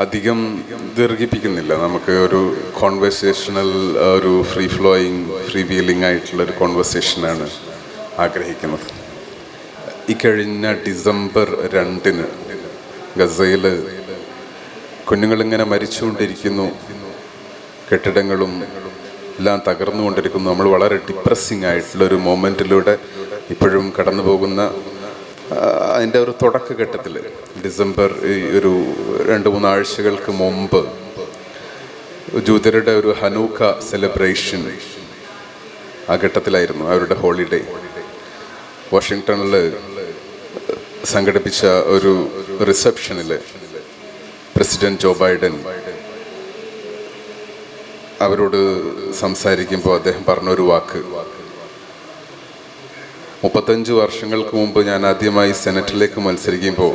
അധികം ദീർഘിപ്പിക്കുന്നില്ല. നമുക്ക് ഒരു കോൺവെർസേഷണൽ, ഒരു ഫ്രീ ഫ്ലോയിങ്, ഫ്രീ വീലിംഗ് ആയിട്ടുള്ളൊരു കോൺവെർസേഷനാണ് ആഗ്രഹിക്കുന്നത്. ഇക്കഴിഞ്ഞ ഡിസംബർ 2 ഗസയിൽ കുഞ്ഞുങ്ങളിങ്ങനെ മരിച്ചുകൊണ്ടിരിക്കുന്നു, കെട്ടിടങ്ങളും എല്ലാം തകർന്നുകൊണ്ടിരിക്കുന്നു. നമ്മൾ വളരെ ഡിപ്രസ്സിങ് ആയിട്ടുള്ളൊരു മൊമെൻറ്റിലൂടെ ഇപ്പോഴും കടന്നു പോകുന്ന അതിൻ്റെ ഒരു തുടക്കഘട്ടത്തിൽ ഡിസംബർ ഒരു 2-3 ആഴ്ചകൾക്ക് മുമ്പ് ജൂതരുടെ ഒരു ഹനൂക്ക സെലിബ്രേഷൻ ആ ഘട്ടത്തിലായിരുന്നു. അവരുടെ ഹോളിഡേ വാഷിങ്ടണിൽ സംഘടിപ്പിച്ച ഒരു റിസപ്ഷനിൽ പ്രസിഡന്റ് ജോ ബൈഡൻ അവരോട് സംസാരിക്കുമ്പോൾ അദ്ദേഹം പറഞ്ഞൊരു വാക്ക്, 35 വർഷങ്ങൾക്ക് മുമ്പ് ഞാൻ ആദ്യമായി സെനറ്റിലേക്ക് മത്സരിക്കുമ്പോൾ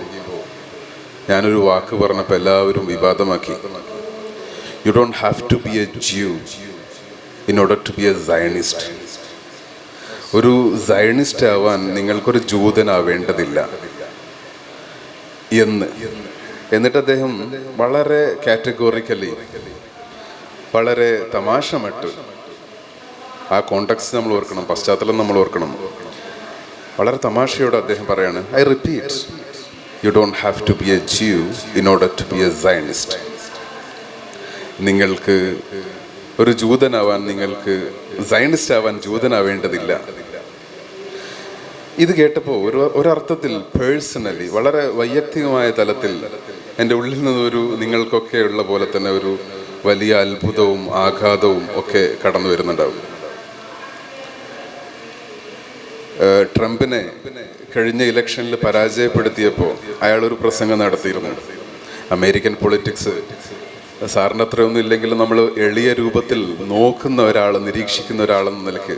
ഞാനൊരു വാക്ക് പറഞ്ഞപ്പോൾ എല്ലാവരും വിവാദമാക്കി. You don't have to be a Jew in order to be a Zionist. ഒരു സയണിസ്റ്റ് ആവാൻ നിങ്ങൾക്കൊരു ജൂതനാവേണ്ടതില്ല എന്നിട്ട് അദ്ദേഹം വളരെ കാറ്റഗോറിക്കലി, വളരെ തമാശ മട്ട്, ആ കോണ്ടെക്സ്റ്റ് നമ്മൾ ഓർക്കണം, പശ്ചാത്തലം നമ്മൾ ഓർക്കണം, വളരെ തമാശയോടെ അദ്ദേഹം പറയാണ്, I repeat, you don't have to be a Jew in order to be a Zionist. നിങ്ങൾക്ക് ഒരു ജൂതനാവാൻ, നിങ്ങൾക്ക് സയണിസ്റ്റ് ആവാൻ ജൂതനാവേണ്ടതില്ല. ഇത് കേട്ടപ്പോൾ ഒരർത്ഥത്തിൽ പേഴ്സണലി, വളരെ വൈയക്തികമായ തലത്തിൽ എൻ്റെ ഉള്ളിൽ നിന്നൊരു നിങ്ങൾക്കൊക്കെ ഉള്ള പോലെ തന്നെ ഒരു വലിയ അത്ഭുതവും ആഘാതവും ഒക്കെ കടന്നു വരുന്നുണ്ടാവും. ട്രംപിനെ കഴിഞ്ഞ ഇലക്ഷനിൽ പരാജയപ്പെടുത്തിയപ്പോൾ അയാളൊരു പ്രസംഗം നടത്തിയിരുന്നു. അമേരിക്കൻ പൊളിറ്റിക്സ് സാറിന് അത്രയൊന്നും ഇല്ലെങ്കിലും നമ്മൾ എളിയ രൂപത്തിൽ നോക്കുന്ന ഒരാൾ, നിരീക്ഷിക്കുന്ന ഒരാളെന്ന നിലയ്ക്ക്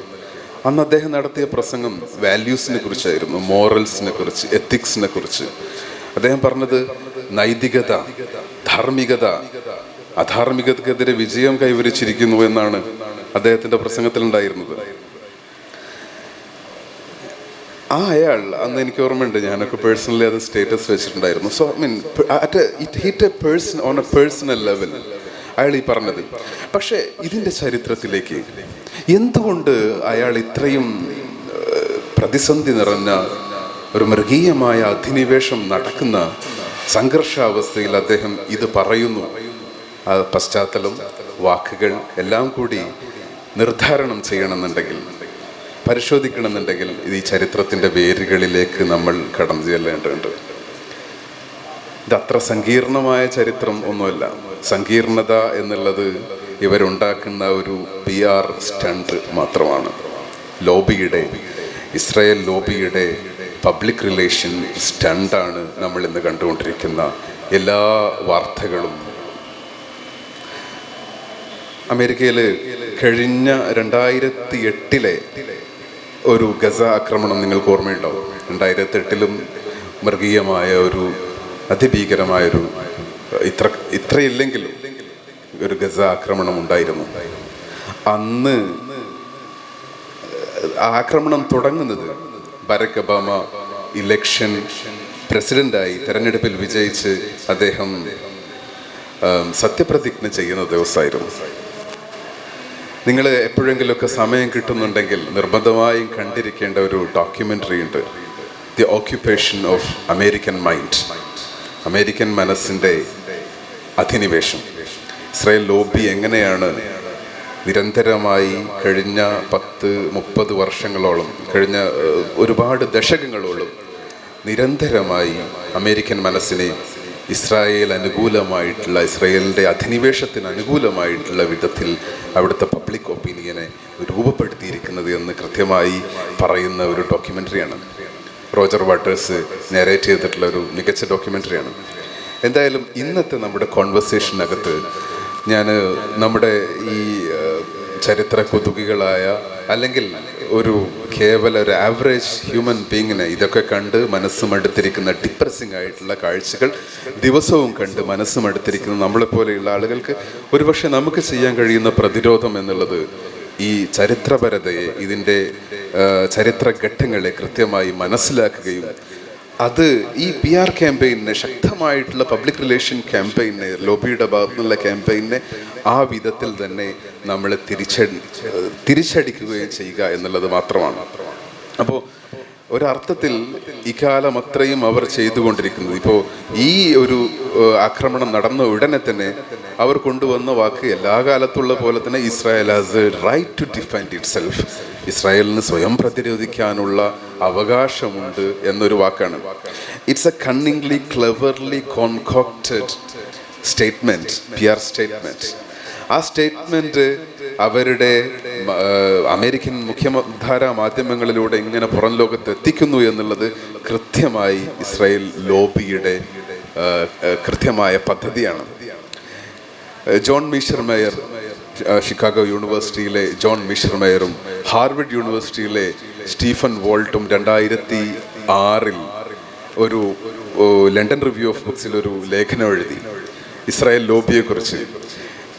അന്ന് അദ്ദേഹം നടത്തിയ പ്രസംഗം വാല്യൂസിനെ കുറിച്ചായിരുന്നു, മോറൽസിനെ കുറിച്ച്, എത്തിക്സിനെ കുറിച്ച്. അദ്ദേഹം പറഞ്ഞത് നൈതികത, ധാർമ്മികത അധാർമികതക്കെതിരെ വിജയം കൈവരിച്ചിരിക്കുന്നു എന്നാണ് അദ്ദേഹത്തിൻ്റെ പ്രസംഗത്തിലുണ്ടായിരുന്നത്. അയാൾ അന്ന് എനിക്ക് ഓർമ്മയുണ്ട്, ഞാനൊക്കെ പേഴ്സണലി അത് സ്റ്റേറ്റസ് വെച്ചിട്ടുണ്ടായിരുന്നു. So I mean it hit A person on A personal level അയാൾ ഈ പറഞ്ഞത്. പക്ഷേ ഇതിൻ്റെ ചരിത്രത്തിലേക്ക് എന്തുകൊണ്ട് അയാൾ ഇത്രയും പ്രതിസന്ധി നിറഞ്ഞ ഒരു മൃഗീയമായ അധിനിവേശം നടക്കുന്ന സംഘർഷാവസ്ഥയിൽ അദ്ദേഹം ഇത് പറയുന്നു? ആ പശ്ചാത്തലം, വാക്കുകൾ എല്ലാം കൂടി നിർദ്ധാരണം ചെയ്യണമെന്നുണ്ടെങ്കിൽ, പരിശോധിക്കണമെന്നുണ്ടെങ്കിൽ ഇത് ഈ ചരിത്രത്തിൻ്റെ വേരുകളിലേക്ക് നമ്മൾ കടന്നു ചെല്ലേണ്ടതുണ്ട്. ഇതത്ര സങ്കീർണമായ ചരിത്രം ഒന്നുമല്ല. സങ്കീർണത എന്നുള്ളത് ഇവരുണ്ടാക്കുന്ന ഒരു PR സ്റ്റണ്ട് മാത്രമാണ്. ലോബിയുടെ, ഇസ്രായേൽ ലോബിയുടെ പബ്ലിക് റിലേഷൻ സ്റ്റണ്ടാണ് നമ്മൾ ഇന്ന് കണ്ടുകൊണ്ടിരിക്കുന്ന എല്ലാ വാർത്തകളും. അമേരിക്കയിൽ കഴിഞ്ഞ 2008 ഒരു ഗസ ആക്രമണം നിങ്ങൾക്ക് ഓർമ്മയുണ്ടാവും. 2008 മൃഗീയമായ ഒരു അതിഭീകരമായൊരു, ഇത്രയില്ലെങ്കിലും ഒരു ഗസ ആക്രമണം ഉണ്ടായിരുന്നു. അന്ന് ആക്രമണം തുടങ്ങുന്നത് ബരാക് ഒബാമ ഇലക്ഷൻ പ്രസിഡൻ്റായി തെരഞ്ഞെടുപ്പിൽ വിജയിച്ച് അദ്ദേഹം സത്യപ്രതിജ്ഞ ചെയ്യുന്ന ദിവസമായിരുന്നു. നിങ്ങൾ എപ്പോഴെങ്കിലുമൊക്കെ സമയം കിട്ടുന്നുണ്ടെങ്കിൽ നിർബന്ധമായും കണ്ടിരിക്കേണ്ട ഒരു ഡോക്യുമെൻ്ററി ഉണ്ട്, the occupation of American mind, American മനസ്സിൻ്റെ അധിനിവേശം. ഇസ്രായേൽ ലോബി എങ്ങനെയാണ് നിരന്തരമായി കഴിഞ്ഞ 10-30 വർഷങ്ങളോളം, കഴിഞ്ഞ ഒരുപാട് ദശകങ്ങളോളം നിരന്തരമായി അമേരിക്കൻ മനസ്സിനെ ഇസ്രായേൽ അനുകൂലമായിട്ടുള്ള, ഇസ്രായേലിൻ്റെ അധിനിവേശത്തിന് അനുകൂലമായിട്ടുള്ള വിധത്തിൽ അവിടുത്തെ പബ്ലിക് ഒപ്പീനിയനെ രൂപപ്പെടുത്തിയിരിക്കുന്നത് എന്ന് കൃത്യമായി പറയുന്ന ഒരു ഡോക്യുമെൻ്ററിയാണ്. റോജർ വാട്ടേഴ്സ് നരേറ്റ് ചെയ്തിട്ടുള്ള ഒരു മികച്ച ഡോക്യുമെൻ്ററിയാണ്. എന്തായാലും ഇന്നത്തെ നമ്മുടെ കോൺവെർസേഷനകത്ത് ഞാൻ നമ്മുടെ ഈ ചരിത്ര കുതുകികളായ, അല്ലെങ്കിൽ ഒരു കേവല ഒരു ആവറേജ് ഹ്യൂമൻ ബീങ്ങിനെ ഇതൊക്കെ കണ്ട് മനസ്സും അടുത്തിരിക്കുന്ന ഡിപ്രസിംഗ് ആയിട്ടുള്ള കാഴ്ചകൾ ദിവസവും കണ്ട് മനസ്സും അടുത്തിരിക്കുന്ന നമ്മളെപ്പോലെയുള്ള ആളുകൾക്ക് ഒരുപക്ഷെ നമുക്ക് ചെയ്യാൻ കഴിയുന്ന പ്രതിരോധം എന്നുള്ളത് ഈ ചരിത്രപരതയെ, ഇതിൻ്റെ ചരിത്രഘട്ടങ്ങളെ കൃത്യമായി മനസ്സിലാക്കുകയും അത് ഈ PR ക്യാമ്പയിനെ, ശക്തമായിട്ടുള്ള പബ്ലിക് റിലേഷൻ ക്യാമ്പയിനെ, ലോബിയുടെ ഭാഗത്തുനിന്നുള്ള ക്യാമ്പയിനെ ആ വിധത്തിൽ തന്നെ നമ്മൾ തിരിച്ചടിക്കുകയും ചെയ്യുക എന്നുള്ളത് മാത്രമാണ്. അപ്പോൾ ഒരർത്ഥത്തിൽ ഇക്കാലം അത്രയും അവർ ചെയ്തുകൊണ്ടിരിക്കുന്നത്, ഇപ്പോൾ ഈ ഒരു ആക്രമണം നടന്ന ഉടനെ തന്നെ അവർ കൊണ്ടുവന്ന വാക്ക് എല്ലാ കാലത്തുള്ള പോലെ തന്നെ Israel has a right to defend itself, ഇസ്രായേലിന് സ്വയം പ്രതിരോധിക്കാനുള്ള അവകാശമുണ്ട് എന്നൊരു വാക്കാണ്. It's a cunningly cleverly concocted statement, PR statement. ആ സ്റ്റേറ്റ്മെൻറ്റ് അവരുടെ അമേരിക്കൻ മുഖ്യധാരാ മാധ്യമങ്ങളിലൂടെ ഇങ്ങനെ പുറം ലോകത്ത് എത്തിക്കുന്നു എന്നുള്ളത് കൃത്യമായി ഇസ്രായേൽ ലോബിയുടെ കൃത്യമായ പദ്ധതിയാണ്. ജോൺ മീഷർമേയർ, ഷിക്കാഗോ യൂണിവേഴ്സിറ്റിയിലെ ജോൺ മീഷർമേയറും ഹാർവർഡ് യൂണിവേഴ്സിറ്റിയിലെ സ്റ്റീഫൻ വോൾട്ടും 2006 ഒരു ലണ്ടൻ റിവ്യൂ ഓഫ് ബുക്സിൽ ഒരു ലേഖനം എഴുതി ഇസ്രായേൽ ലോബിയെക്കുറിച്ച്.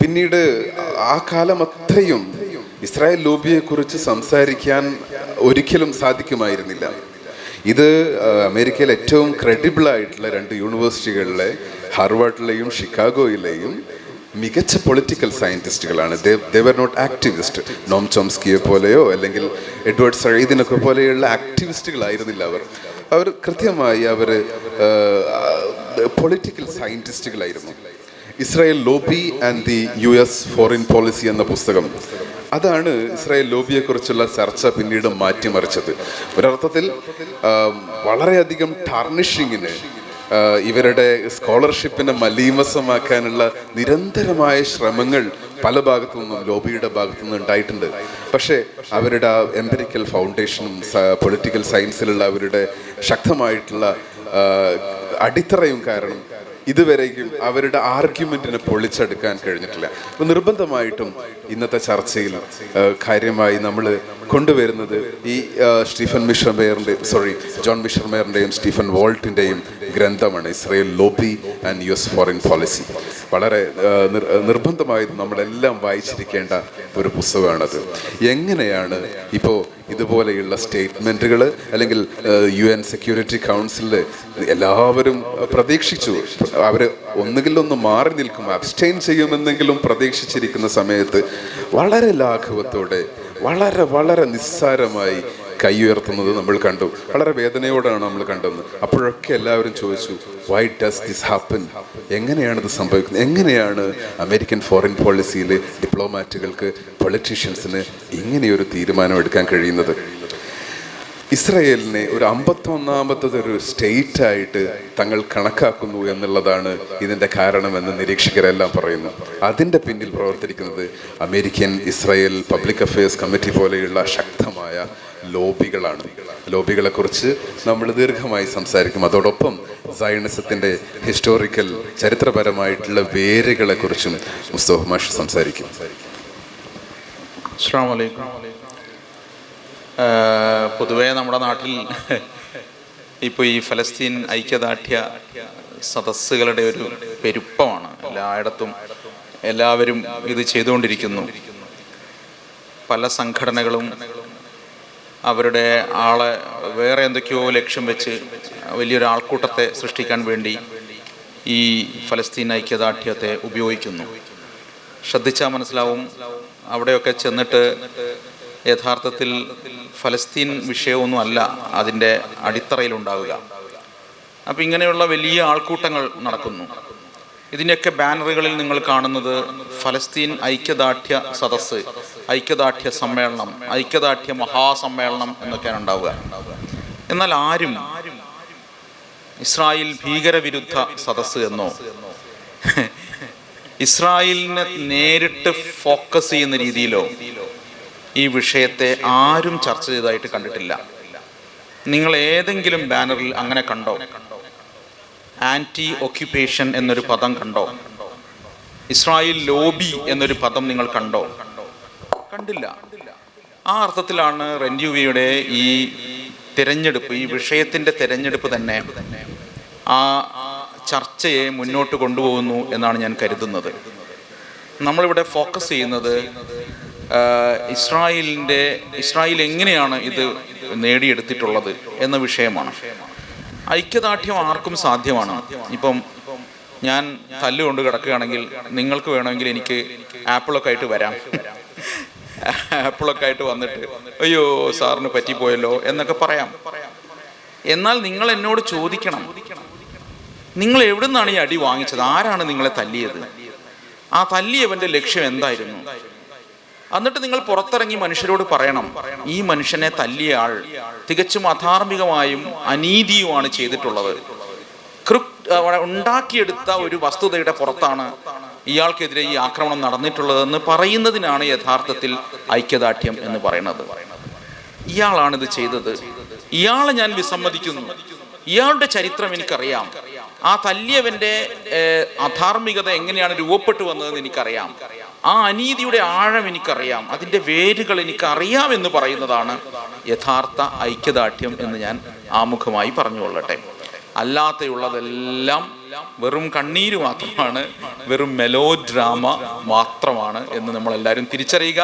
പിന്നീട് ആ കാലം അത്രയും ഇസ്രായേൽ ലോബിയെക്കുറിച്ച് സംസാരിക്കാൻ ഒരിക്കലും സാധിക്കുമായിരുന്നില്ല. ഇത് അമേരിക്കയിലെ ഏറ്റവും ക്രെഡിബിൾ ആയിട്ടുള്ള 2 യൂണിവേഴ്സിറ്റികളിലെ, ഹാർവാർഡിലെയും ഷിക്കാഗോയിലെയും മികച്ച പൊളിറ്റിക്കൽ സയൻറ്റിസ്റ്റുകളാണ്. They were not activist. Noam ചോംസ്കിയെ പോലെയോ അല്ലെങ്കിൽ എഡ്വേർഡ് സഴീദിനൊക്കെ പോലെയുള്ള ആക്ടിവിസ്റ്റുകളായിരുന്നില്ല അവർ കൃത്യമായി അവർ പൊളിറ്റിക്കൽ സയൻറ്റിസ്റ്റുകളായിരുന്നു. Israel lobby and the US foreign policy എന്ന പുസ്തകം, അതാണ് ഇസ്രായേൽ ലോബിയെക്കുറിച്ചുള്ള ചർച്ച പിന്നീട് മാറ്റിമറിച്ചത്. ഒരർത്ഥത്തിൽ വളരെയധികം ടാർണിഷിങ്ങിന്, ഇവരുടെ സ്കോളർഷിപ്പിനെ മലീമസമാക്കാനുള്ള നിരന്തരമായ ശ്രമങ്ങൾ പല ഭാഗത്തു നിന്നും, ലോബിയുടെ ഭാഗത്തു നിന്നും ഉണ്ടായിട്ടുണ്ട്. പക്ഷേ അവരുടെ ആ എംപിരിക്കൽ ഫൗണ്ടേഷനും പൊളിറ്റിക്കൽ സയൻസിലുള്ള അവരുടെ ശക്തമായിട്ടുള്ള അടിത്തറയും കാരണം ഇതുവരെയും അവരുടെ ആർഗ്യുമെന്റിനെ പൊളിച്ചെടുക്കാൻ കഴിഞ്ഞിട്ടില്ല. അപ്പോൾ നിർബന്ധമായിട്ടും ഇന്നത്തെ ചർച്ചയിൽ കാര്യമായി നമ്മൾ കൊണ്ടുവരുന്നത് ഈ ജോൺ മിഷർമേയറിൻ്റെയും സ്റ്റീഫൻ വോൾട്ടിൻ്റെയും ഗ്രന്ഥമാണ്, Israel lobby and US foreign policy. വളരെ നിർബന്ധമായും നമ്മളെല്ലാം വായിച്ചിരിക്കേണ്ട ഒരു പുസ്തകമാണത്. എങ്ങനെയാണ് ഇപ്പോൾ ഇതുപോലെയുള്ള സ്റ്റേറ്റ്മെൻറ്റുകൾ, അല്ലെങ്കിൽ UN സെക്യൂരിറ്റി കൗൺസിലിൽ എല്ലാവരും പ്രതീക്ഷിച്ചു, അവർ ഒന്നുകിലൊന്ന് മാറി നിൽക്കും, അബ്സ്റ്റെയിൻ ചെയ്യുമെന്നെങ്കിലും പ്രതീക്ഷിച്ചിരിക്കുന്ന സമയത്ത് വളരെ ലാഘവത്തോടെ, വളരെ വളരെ നിസ്സാരമായി കൈ ഉയർത്തുന്നത് നമ്മൾ കണ്ടു. വളരെ വേദനയോടാണ് നമ്മൾ കണ്ടത്. അപ്പോഴൊക്കെ എല്ലാവരും ചോദിച്ചു, വൈ ഡസ് ദിസ് ഹാപ്പൻ? എങ്ങനെയാണിത് സംഭവിക്കുന്നത്? എങ്ങനെയാണ് അമേരിക്കൻ ഫോറിൻ പോളിസിയിൽ ഡിപ്ലോമാറ്റുകൾക്ക്, പൊളിറ്റീഷ്യൻസിന് ഇങ്ങനെയൊരു തീരുമാനം എടുക്കാൻ കഴിയുന്നത്? ഇസ്രായേലിനെ ഒരു 51ാമത്തത് ഒരു സ്റ്റേറ്റായിട്ട് തങ്ങൾ കണക്കാക്കുന്നു എന്നുള്ളതാണ് ഇതിൻ്റെ കാരണമെന്ന് നിരീക്ഷകരെല്ലാം പറയുന്നു. അതിൻ്റെ പിന്നിൽ പ്രവർത്തിക്കുന്നത് American Israel public affairs committee പോലെയുള്ള ശക്തമായ ലോബികളാണ്. ലോബികളെക്കുറിച്ച് നമ്മൾ ദീർഘമായി സംസാരിക്കും. അതോടൊപ്പം സയണിസത്തിൻ്റെ ഹിസ്റ്റോറിക്കൽ, ചരിത്രപരമായിട്ടുള്ള വേരുകളെക്കുറിച്ചും മുസ്തഫ മാഷ് സംസാരിക്കും. അസ്സലാമു അലൈക്കും. പൊതുവേ നമ്മുടെ നാട്ടിൽ ഇപ്പോൾ ഈ ഫലസ്തീൻ ഐക്യദാർഢ്യ സദസ്സുകളുടെ ഒരു പെരുപ്പമാണ്. എല്ലായിടത്തും എല്ലാവരും ഇത് ചെയ്തുകൊണ്ടിരിക്കുന്നു. പല സംഘടനകളും അവരുടെ ആളെ വേറെ എന്തൊക്കെയോ ലക്ഷ്യം വെച്ച് വലിയൊരു ആൾക്കൂട്ടത്തെ സൃഷ്ടിക്കാൻ വേണ്ടി ഈ ഫലസ്തീൻ ഐക്യദാർഢ്യത്തെ ഉപയോഗിക്കുന്നു. ശ്രദ്ധിച്ചാൽ മനസ്സിലാവും, അവിടെയൊക്കെ ചെന്നിട്ട് യഥാർത്ഥത്തിൽ ഫലസ്തീൻ വിഷയമൊന്നും അല്ല അതിൻ്റെ അടിത്തറയിലുണ്ടാവുക. അപ്പം ഇങ്ങനെയുള്ള വലിയ ആൾക്കൂട്ടങ്ങൾ നടക്കുന്നു. ഇതിൻ്റെയൊക്കെ ബാനറുകളിൽ നിങ്ങൾ കാണുന്നത് ഫലസ്തീൻ ഐക്യദാർഢ്യ സദസ്സ്, ഐക്യദാർഢ്യ സമ്മേളനം, ഐക്യദാർഢ്യ മഹാസമ്മേളനം എന്നൊക്കെയാണ് ഉണ്ടാവുക. എന്നാൽ ആരും ഇസ്രായേൽ ഭീകരവിരുദ്ധ സദസ്സ് എന്നോ ഇസ്രായേലിനെ നേരിട്ട് ഫോക്കസ് ചെയ്യുന്ന രീതിയിലോ ഈ വിഷയത്തെ ആരും ചർച്ച ചെയ്തതായിട്ട് കണ്ടിട്ടില്ല. നിങ്ങൾ ഏതെങ്കിലും ബാനറിൽ അങ്ങനെ കണ്ടോ? ആൻറ്റി ഓക്യുപ്പേഷൻ എന്നൊരു പദം കണ്ടോ? ഇസ്രായേൽ ലോബി എന്നൊരു പദം നിങ്ങൾ കണ്ടോ? കണ്ടില്ല. ആ അർത്ഥത്തിലാണ് റെൻയുവിയുടെ ഈ തിരഞ്ഞെടുപ്പ്, ഈ വിഷയത്തിൻ്റെ തിരഞ്ഞെടുപ്പ് തന്നെ ആ ചർച്ചയെ മുന്നോട്ട് കൊണ്ടുപോകുന്നു എന്നാണ് ഞാൻ കരുതുന്നത്. നമ്മളിവിടെ ഫോക്കസ് ചെയ്യുന്നത് ഇസ്രായേൽ എങ്ങനെയാണ് ഇത് നേടിയെടുത്തിട്ടുള്ളത് എന്ന വിഷയമാണ്. ഐക്യദാർഢ്യം ആർക്കും സാധ്യമാണ്. ഇപ്പം ഞാൻ തല്ലുകൊണ്ട് കിടക്കുകയാണെങ്കിൽ നിങ്ങൾക്ക് വേണമെങ്കിൽ എനിക്ക് ആപ്പിളൊക്കെ ആയിട്ട് വരാം. ആപ്പിളൊക്കെ ആയിട്ട് വന്നിട്ട് അയ്യോ സാറിന് പറ്റിപ്പോയല്ലോ എന്നൊക്കെ പറയാം. എന്നാൽ നിങ്ങൾ എന്നോട് ചോദിക്കണം, നിങ്ങൾ എവിടെ നിന്നാണ് ഈ അടി വാങ്ങിച്ചത്? ആരാണ് നിങ്ങളെ തല്ലിയത്? ആ തല്ലിയവന്റെ ലക്ഷ്യം എന്തായിരുന്നു? എന്നിട്ട് നിങ്ങൾ പുറത്തിറങ്ങി മനുഷ്യരോട് പറയണം, ഈ മനുഷ്യനെ തല്ലിയ ആൾ തികച്ചും അധാർമികമായും അനീതിയുമാണ് ചെയ്തിട്ടുള്ളത്. ഉണ്ടാക്കിയെടുത്ത ഒരു വസ്തുതയുടെ പുറത്താണ് ഇയാൾക്കെതിരെ ഈ ആക്രമണം നടന്നിട്ടുള്ളതെന്ന് പറയുന്നതിനാണ് യഥാർത്ഥത്തിൽ ഐക്യദാർഢ്യം എന്ന് പറയുന്നത്. ഇയാളാണിത് ചെയ്തത്, ഇയാളെ ഞാൻ വിസമ്മതിക്കുന്നു, ഇയാളുടെ ചരിത്രം എനിക്കറിയാം, ആ തല്ലിയവന്റെ അധാർമികത എങ്ങനെയാണ് രൂപപ്പെട്ടു വന്നതെന്ന് എനിക്കറിയാം, ആ അനീതിയുടെ ആഴം എനിക്കറിയാം, അതിൻ്റെ വേരുകൾ എനിക്കറിയാം എന്ന് പറയുന്നതാണ് യഥാർത്ഥ ഐക്യദാർഢ്യം എന്ന് ഞാൻ ആമുഖമായി പറഞ്ഞുകൊള്ളട്ടെ. അല്ലാതെയുള്ളതെല്ലാം വെറും കണ്ണീര് മാത്രമാണ്, വെറും മെലോ ഡ്രാമ മാത്രമാണ് എന്ന് നമ്മളെല്ലാവരും തിരിച്ചറിയുക.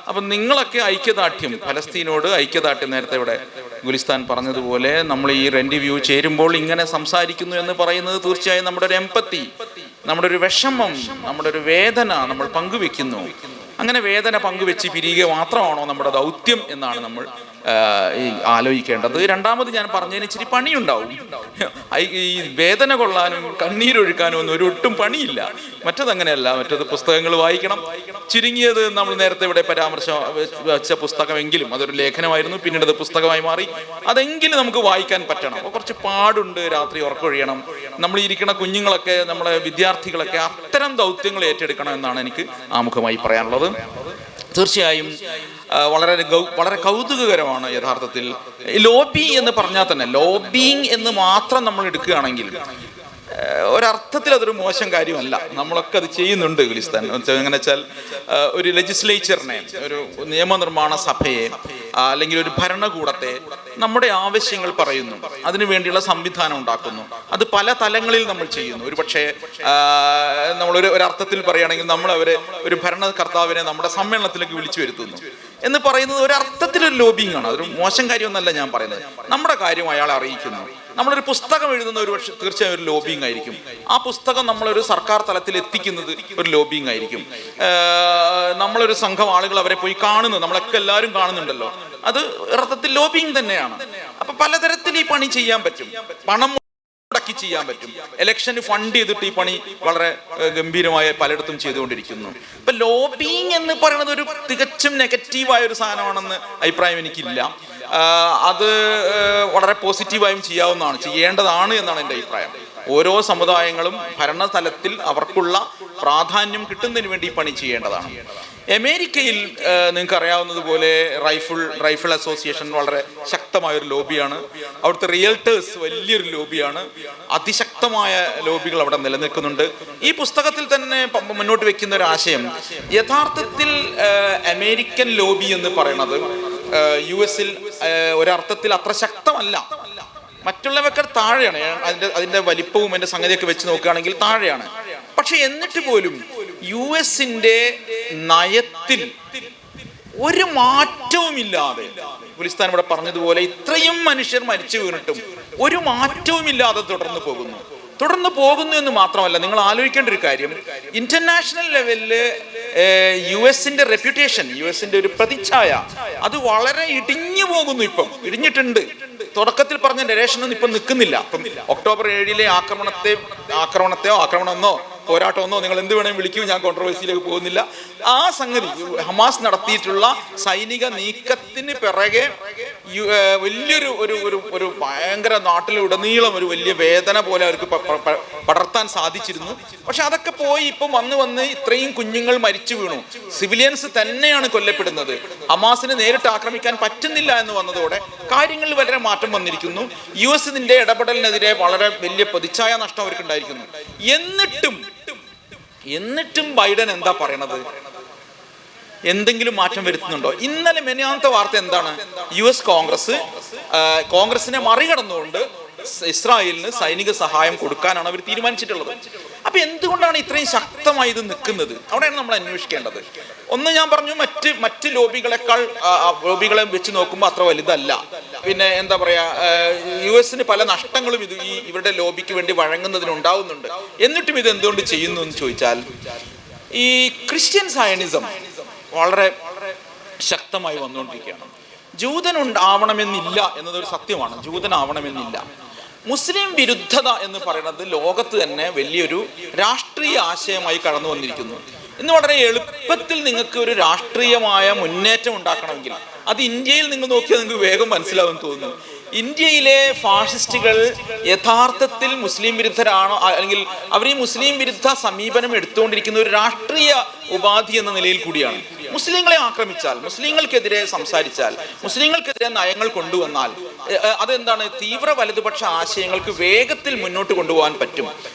അപ്പം നിങ്ങളൊക്കെ ഐക്യദാർഢ്യം, ഫലസ്തീനോട് ഐക്യദാർഢ്യം, നേരത്തെ ഇവിടെ ഗുലിസ്ഥാൻ പറഞ്ഞതുപോലെ നമ്മൾ ഈ റെന്റ് വ്യൂ ചേരുമ്പോൾ ഇങ്ങനെ സംസാരിക്കുന്നു എന്ന് പറയുന്നത് തീർച്ചയായും നമ്മുടെ ഒരു എമ്പത്തി, നമ്മുടെ ഒരു വിഷമം, നമ്മുടെ ഒരു വേദന നമ്മൾ പങ്കുവെക്കുന്നു. അങ്ങനെ വേദന പങ്കുവെച്ച് പിരിയുക മാത്രമാണോ നമ്മുടെ ദൗത്യം എന്നാണ് നമ്മൾ ആലോചിക്കേണ്ടത്. രണ്ടാമത് ഞാൻ പറഞ്ഞതിന് ഇച്ചിരി പണിയുണ്ടാവും. ഈ വേദന കൊള്ളാനും കണ്ണീരൊഴുക്കാനും ഒന്നും ഒട്ടും പണിയില്ല. മറ്റതങ്ങനെയല്ല. മറ്റത് പുസ്തകങ്ങൾ വായിക്കണം. ചുരുങ്ങിയത് നമ്മൾ നേരത്തെ ഇവിടെ പരാമർശം വെച്ച പുസ്തകമെങ്കിലും അതൊരു ലേഖനമായിരുന്നു, പിന്നീട് അത് പുസ്തകമായി മാറി. അതെങ്കിലും നമുക്ക് വായിക്കാൻ പറ്റണം. അപ്പോൾ കുറച്ച് പാടുണ്ട്, രാത്രി ഉറക്കൊഴിയണം. നമ്മൾ ഇരിക്കുന്ന കുഞ്ഞുങ്ങളൊക്കെ, നമ്മളെ വിദ്യാർത്ഥികളൊക്കെ അത്തരം ദൗത്യങ്ങൾ ഏറ്റെടുക്കണം എന്നാണ് എനിക്ക് ആമുഖമായി പറയാനുള്ളത്. തീർച്ചയായും വളരെ കൗതുകകരമാണ് യഥാർത്ഥത്തിൽ ലോബി എന്ന് പറഞ്ഞാൽ തന്നെ. ലോബിങ് എന്ന് മാത്രം നമ്മൾ എടുക്കുകയാണെങ്കിൽ ഒരർത്ഥത്തിൽ അതൊരു മോശം കാര്യമല്ല. നമ്മളൊക്കെ അത് ചെയ്യുന്നുണ്ട് ഗുലിസ്ഥാൻ. എങ്ങനെ വെച്ചാൽ ഒരു ലെജിസ്ലേച്ചറിനെ, ഒരു നിയമനിർമ്മാണ സഭയെ അല്ലെങ്കിൽ ഒരു ഭരണകൂടത്തെ നമ്മുടെ ആവശ്യങ്ങൾ പറയുന്നു, അതിനു വേണ്ടിയുള്ള സംവിധാനം ഉണ്ടാക്കുന്നു. അത് പല തലങ്ങളിൽ നമ്മൾ ചെയ്യുന്നു. ഒരു പക്ഷേ ഒരർത്ഥത്തിൽ പറയുകയാണെങ്കിൽ നമ്മൾ ഒരു ഭരണകർത്താവിനെ നമ്മുടെ സമ്മേളനത്തിലേക്ക് വിളിച്ചു വരുത്തുന്നു എന്ന് പറയുന്നത് ഒരർത്ഥത്തിലൊരു ലോബിങ് ആണ്. അതൊരു മോശം കാര്യമൊന്നല്ല ഞാൻ പറയുന്നത്. നമ്മുടെ കാര്യം അയാളെ അറിയിക്കുന്നു. നമ്മളൊരു പുസ്തകം എഴുതുന്ന ഒരു പക്ഷേ തീർച്ചയായും ഒരു ലോബിങ് ആയിരിക്കും. ആ പുസ്തകം നമ്മളൊരു സർക്കാർ തലത്തിൽ എത്തിക്കുന്നത് ഒരു ലോബിങ് ആയിരിക്കും. നമ്മളൊരു സംഘം ആളുകൾ അവരെ പോയി കാണുന്നു, നമ്മളൊക്കെ എല്ലാവരും കാണുന്നുണ്ടല്ലോ, അത് അർത്ഥത്തിൽ ലോബിങ് തന്നെയാണ്. അപ്പൊ പലതരത്തിൽ ഈ പണി ചെയ്യാൻ പറ്റും. പണം മുടക്കി ചെയ്യാൻ പറ്റും. ഇലക്ഷന് ഫണ്ട് ചെയ്തിട്ട് ഈ പണി വളരെ ഗംഭീരമായ പലയിടത്തും ചെയ്തുകൊണ്ടിരിക്കുന്നു. ഇപ്പൊ ലോബിങ് എന്ന് പറയുന്നത് ഒരു തികച്ചും നെഗറ്റീവായ ഒരു സാധനമാണെന്ന് അഭിപ്രായം എനിക്കില്ല. അത് വളരെ പോസിറ്റീവായും ചെയ്യാവുന്നതാണ്, ചെയ്യേണ്ടതാണ് എന്നാണ് എൻ്റെ അഭിപ്രായം. ഓരോ സമുദായങ്ങളും ഭരണതലത്തിൽ അവർക്കുള്ള പ്രാധാന്യം കിട്ടുന്നതിന് വേണ്ടി പണി ചെയ്യേണ്ടതാണ്. അമേരിക്കയിൽ നിങ്ങൾക്ക് അറിയാവുന്നതുപോലെ റൈഫിൾ അസോസിയേഷൻ വളരെ ശക്തമായൊരു ലോബിയാണ്. അവിടുത്തെ റിയൽട്ടേഴ്സ് വലിയൊരു ലോബിയാണ്. അതിശക്തമായ ലോബികൾ അവിടെ നിലനിൽക്കുന്നുണ്ട്. ഈ പുസ്തകത്തിൽ തന്നെ മുന്നോട്ട് വെക്കുന്ന ഒരു ആശയം, യഥാർത്ഥത്തിൽ അമേരിക്കൻ ലോബി എന്ന് പറയുന്നത് യു എസിൽ ഒരർത്ഥത്തിൽ അത്ര ശക്തമല്ല. മറ്റുള്ളവർക്ക് താഴെയാണ്. അതിൻ്റെ വലിപ്പവും എൻ്റെ സംഗതിയൊക്കെ വെച്ച് നോക്കുകയാണെങ്കിൽ താഴെയാണ്. പക്ഷെ എന്നിട്ട് പോലും യു എസിൻ്റെ നയത്തിൽ ഒരു മാറ്റവുമില്ലാതെ, ഗുലിസ്ഥാൻ ഇവിടെ പറഞ്ഞതുപോലെ ഇത്രയും മനുഷ്യർ മരിച്ചു വീണിട്ടും ഒരു മാറ്റവുമില്ലാതെ തുടർന്നു പോകുന്നു എന്ന് മാത്രമല്ല, നിങ്ങൾ ആലോചിക്കേണ്ട ഒരു കാര്യം, ഇന്റർനാഷണൽ ലെവലില് യു എസിന്റെ റെപ്യൂട്ടേഷൻ, യു എസിന്റെ ഒരു പ്രതിച്ഛായ അത് വളരെ ഇടിഞ്ഞു പോകുന്നു. ഇപ്പം ഇടിഞ്ഞിട്ടുണ്ട്. തുടക്കത്തിൽ പറഞ്ഞ നരേഷനൊന്നും ഇപ്പം നിൽക്കുന്നില്ല. ഇപ്പം ഒക്ടോബർ 7 ആക്രമണമെന്നോ പോരാട്ടമെന്നോ നിങ്ങൾ എന്ത് വേണമെങ്കിൽ വിളിക്കും, ഞാൻ കോൺട്രവേഴ്സിയിലേക്ക് പോകുന്നില്ല. ആ സംഗതി ഹമാസ് നടത്തിയിട്ടുള്ള സൈനിക നീക്കത്തിന് പിറകെ വലിയൊരു ഒരു ഭയങ്കര നാട്ടിലുടനീളം ഒരു വലിയ വേദന പോലെ അവർക്ക് പടർത്താൻ സാധിച്ചിരുന്നു. പക്ഷെ അതൊക്കെ പോയി ഇപ്പം വന്ന് ഇത്രയും കുഞ്ഞുങ്ങൾ മരിച്ചു വീണു. സിവിലിയൻസ് തന്നെയാണ് കൊല്ലപ്പെടുന്നത്. ഹമാസിന് നേരിട്ട് ആക്രമിക്കാൻ പറ്റുന്നില്ല എന്ന് വന്നതോടെ കാര്യങ്ങളിൽ വളരെ മാറ്റം വന്നിരിക്കുന്നു. യു എസിന്റെ ഇടപെടലിനെതിരെ വളരെ വലിയ പ്രതിച്ഛായ നഷ്ടം അവർക്ക് ഉണ്ടായിരിക്കുന്നു. എന്നിട്ടും ബൈഡൻ എന്താ പറയണത്? എന്തെങ്കിലും മാറ്റം വരുത്തുന്നുണ്ടോ? ഇന്നലെ മെനിയാന്നത്തെ വാർത്ത എന്താണ്? യു എസ് കോൺഗ്രസിനെ മറികടന്നുകൊണ്ട് ഇസ്രായേലിന് സൈനിക സഹായം കൊടുക്കാനാണ് അവർ തീരുമാനിച്ചിട്ടുള്ളത്. അപ്പൊ എന്തുകൊണ്ടാണ് ഇത്രയും ശക്തമായി ഇത് നിൽക്കുന്നത്? അവിടെയാണ് നമ്മൾ അന്വേഷിക്കേണ്ടത്. ഒന്ന് ഞാൻ പറഞ്ഞു, മറ്റ് ലോബികളെ വെച്ച് നോക്കുമ്പോൾ അത്ര വലുതല്ല. പിന്നെ എന്താ പറയാ, US പല നഷ്ടങ്ങളും ഇവരുടെ ലോബിക്ക് വേണ്ടി വഴങ്ങുന്നതിനുണ്ടാവുന്നുണ്ട്. എന്നിട്ടും ഇത് എന്തുകൊണ്ട് ചെയ്യുന്നു എന്ന് ചോദിച്ചാൽ, ഈ ക്രിസ്ത്യൻ സയനിസം വളരെ ശക്തമായി വന്നുകൊണ്ടിരിക്കുകയാണ്. ജൂതനുണ്ടാവണമെന്നില്ല എന്നതൊരു സത്യമാണ്. ജൂതനാവണമെന്നില്ല. മുസ്ലിം വിരുദ്ധത എന്ന് പറയുന്നത് ലോകത്ത് തന്നെ വലിയൊരു രാഷ്ട്രീയ ആശയമായി കടന്നു വന്നിരിക്കുന്നു. ഇന്ന് വളരെ എളുപ്പത്തിൽ നിങ്ങൾക്ക് ഒരു രാഷ്ട്രീയമായ മുന്നേറ്റം ഉണ്ടാക്കണമെങ്കിൽ അത് ഇന്ത്യയിൽ നിങ്ങൾ നോക്കിയാൽ നിങ്ങൾക്ക് വേഗം മനസ്സിലാവുമെന്ന് തോന്നുന്നു. ഇന്ത്യയിലെ ഫാഷിസ്റ്റുകൾ യഥാർത്ഥത്തിൽ മുസ്ലിം വിരുദ്ധരാണോ, അല്ലെങ്കിൽ അവർ ഈ മുസ്ലിം വിരുദ്ധ സമീപനം എടുത്തുകൊണ്ടിരിക്കുന്ന ഒരു രാഷ്ട്രീയ ഉപാധി എന്ന നിലയിൽ കൂടിയാണ്. മുസ്ലിങ്ങളെ ആക്രമിച്ചാൽ, മുസ്ലിങ്ങൾക്കെതിരെ സംസാരിച്ചാൽ, മുസ്ലിങ്ങൾക്കെതിരെ നയങ്ങൾ കൊണ്ടുവന്നാൽ അതെന്താണ്, തീവ്ര വലതുപക്ഷ ആശയങ്ങൾക്ക് വേഗത്തിൽ മുന്നോട്ട് കൊണ്ടുപോകാൻ പറ്റും,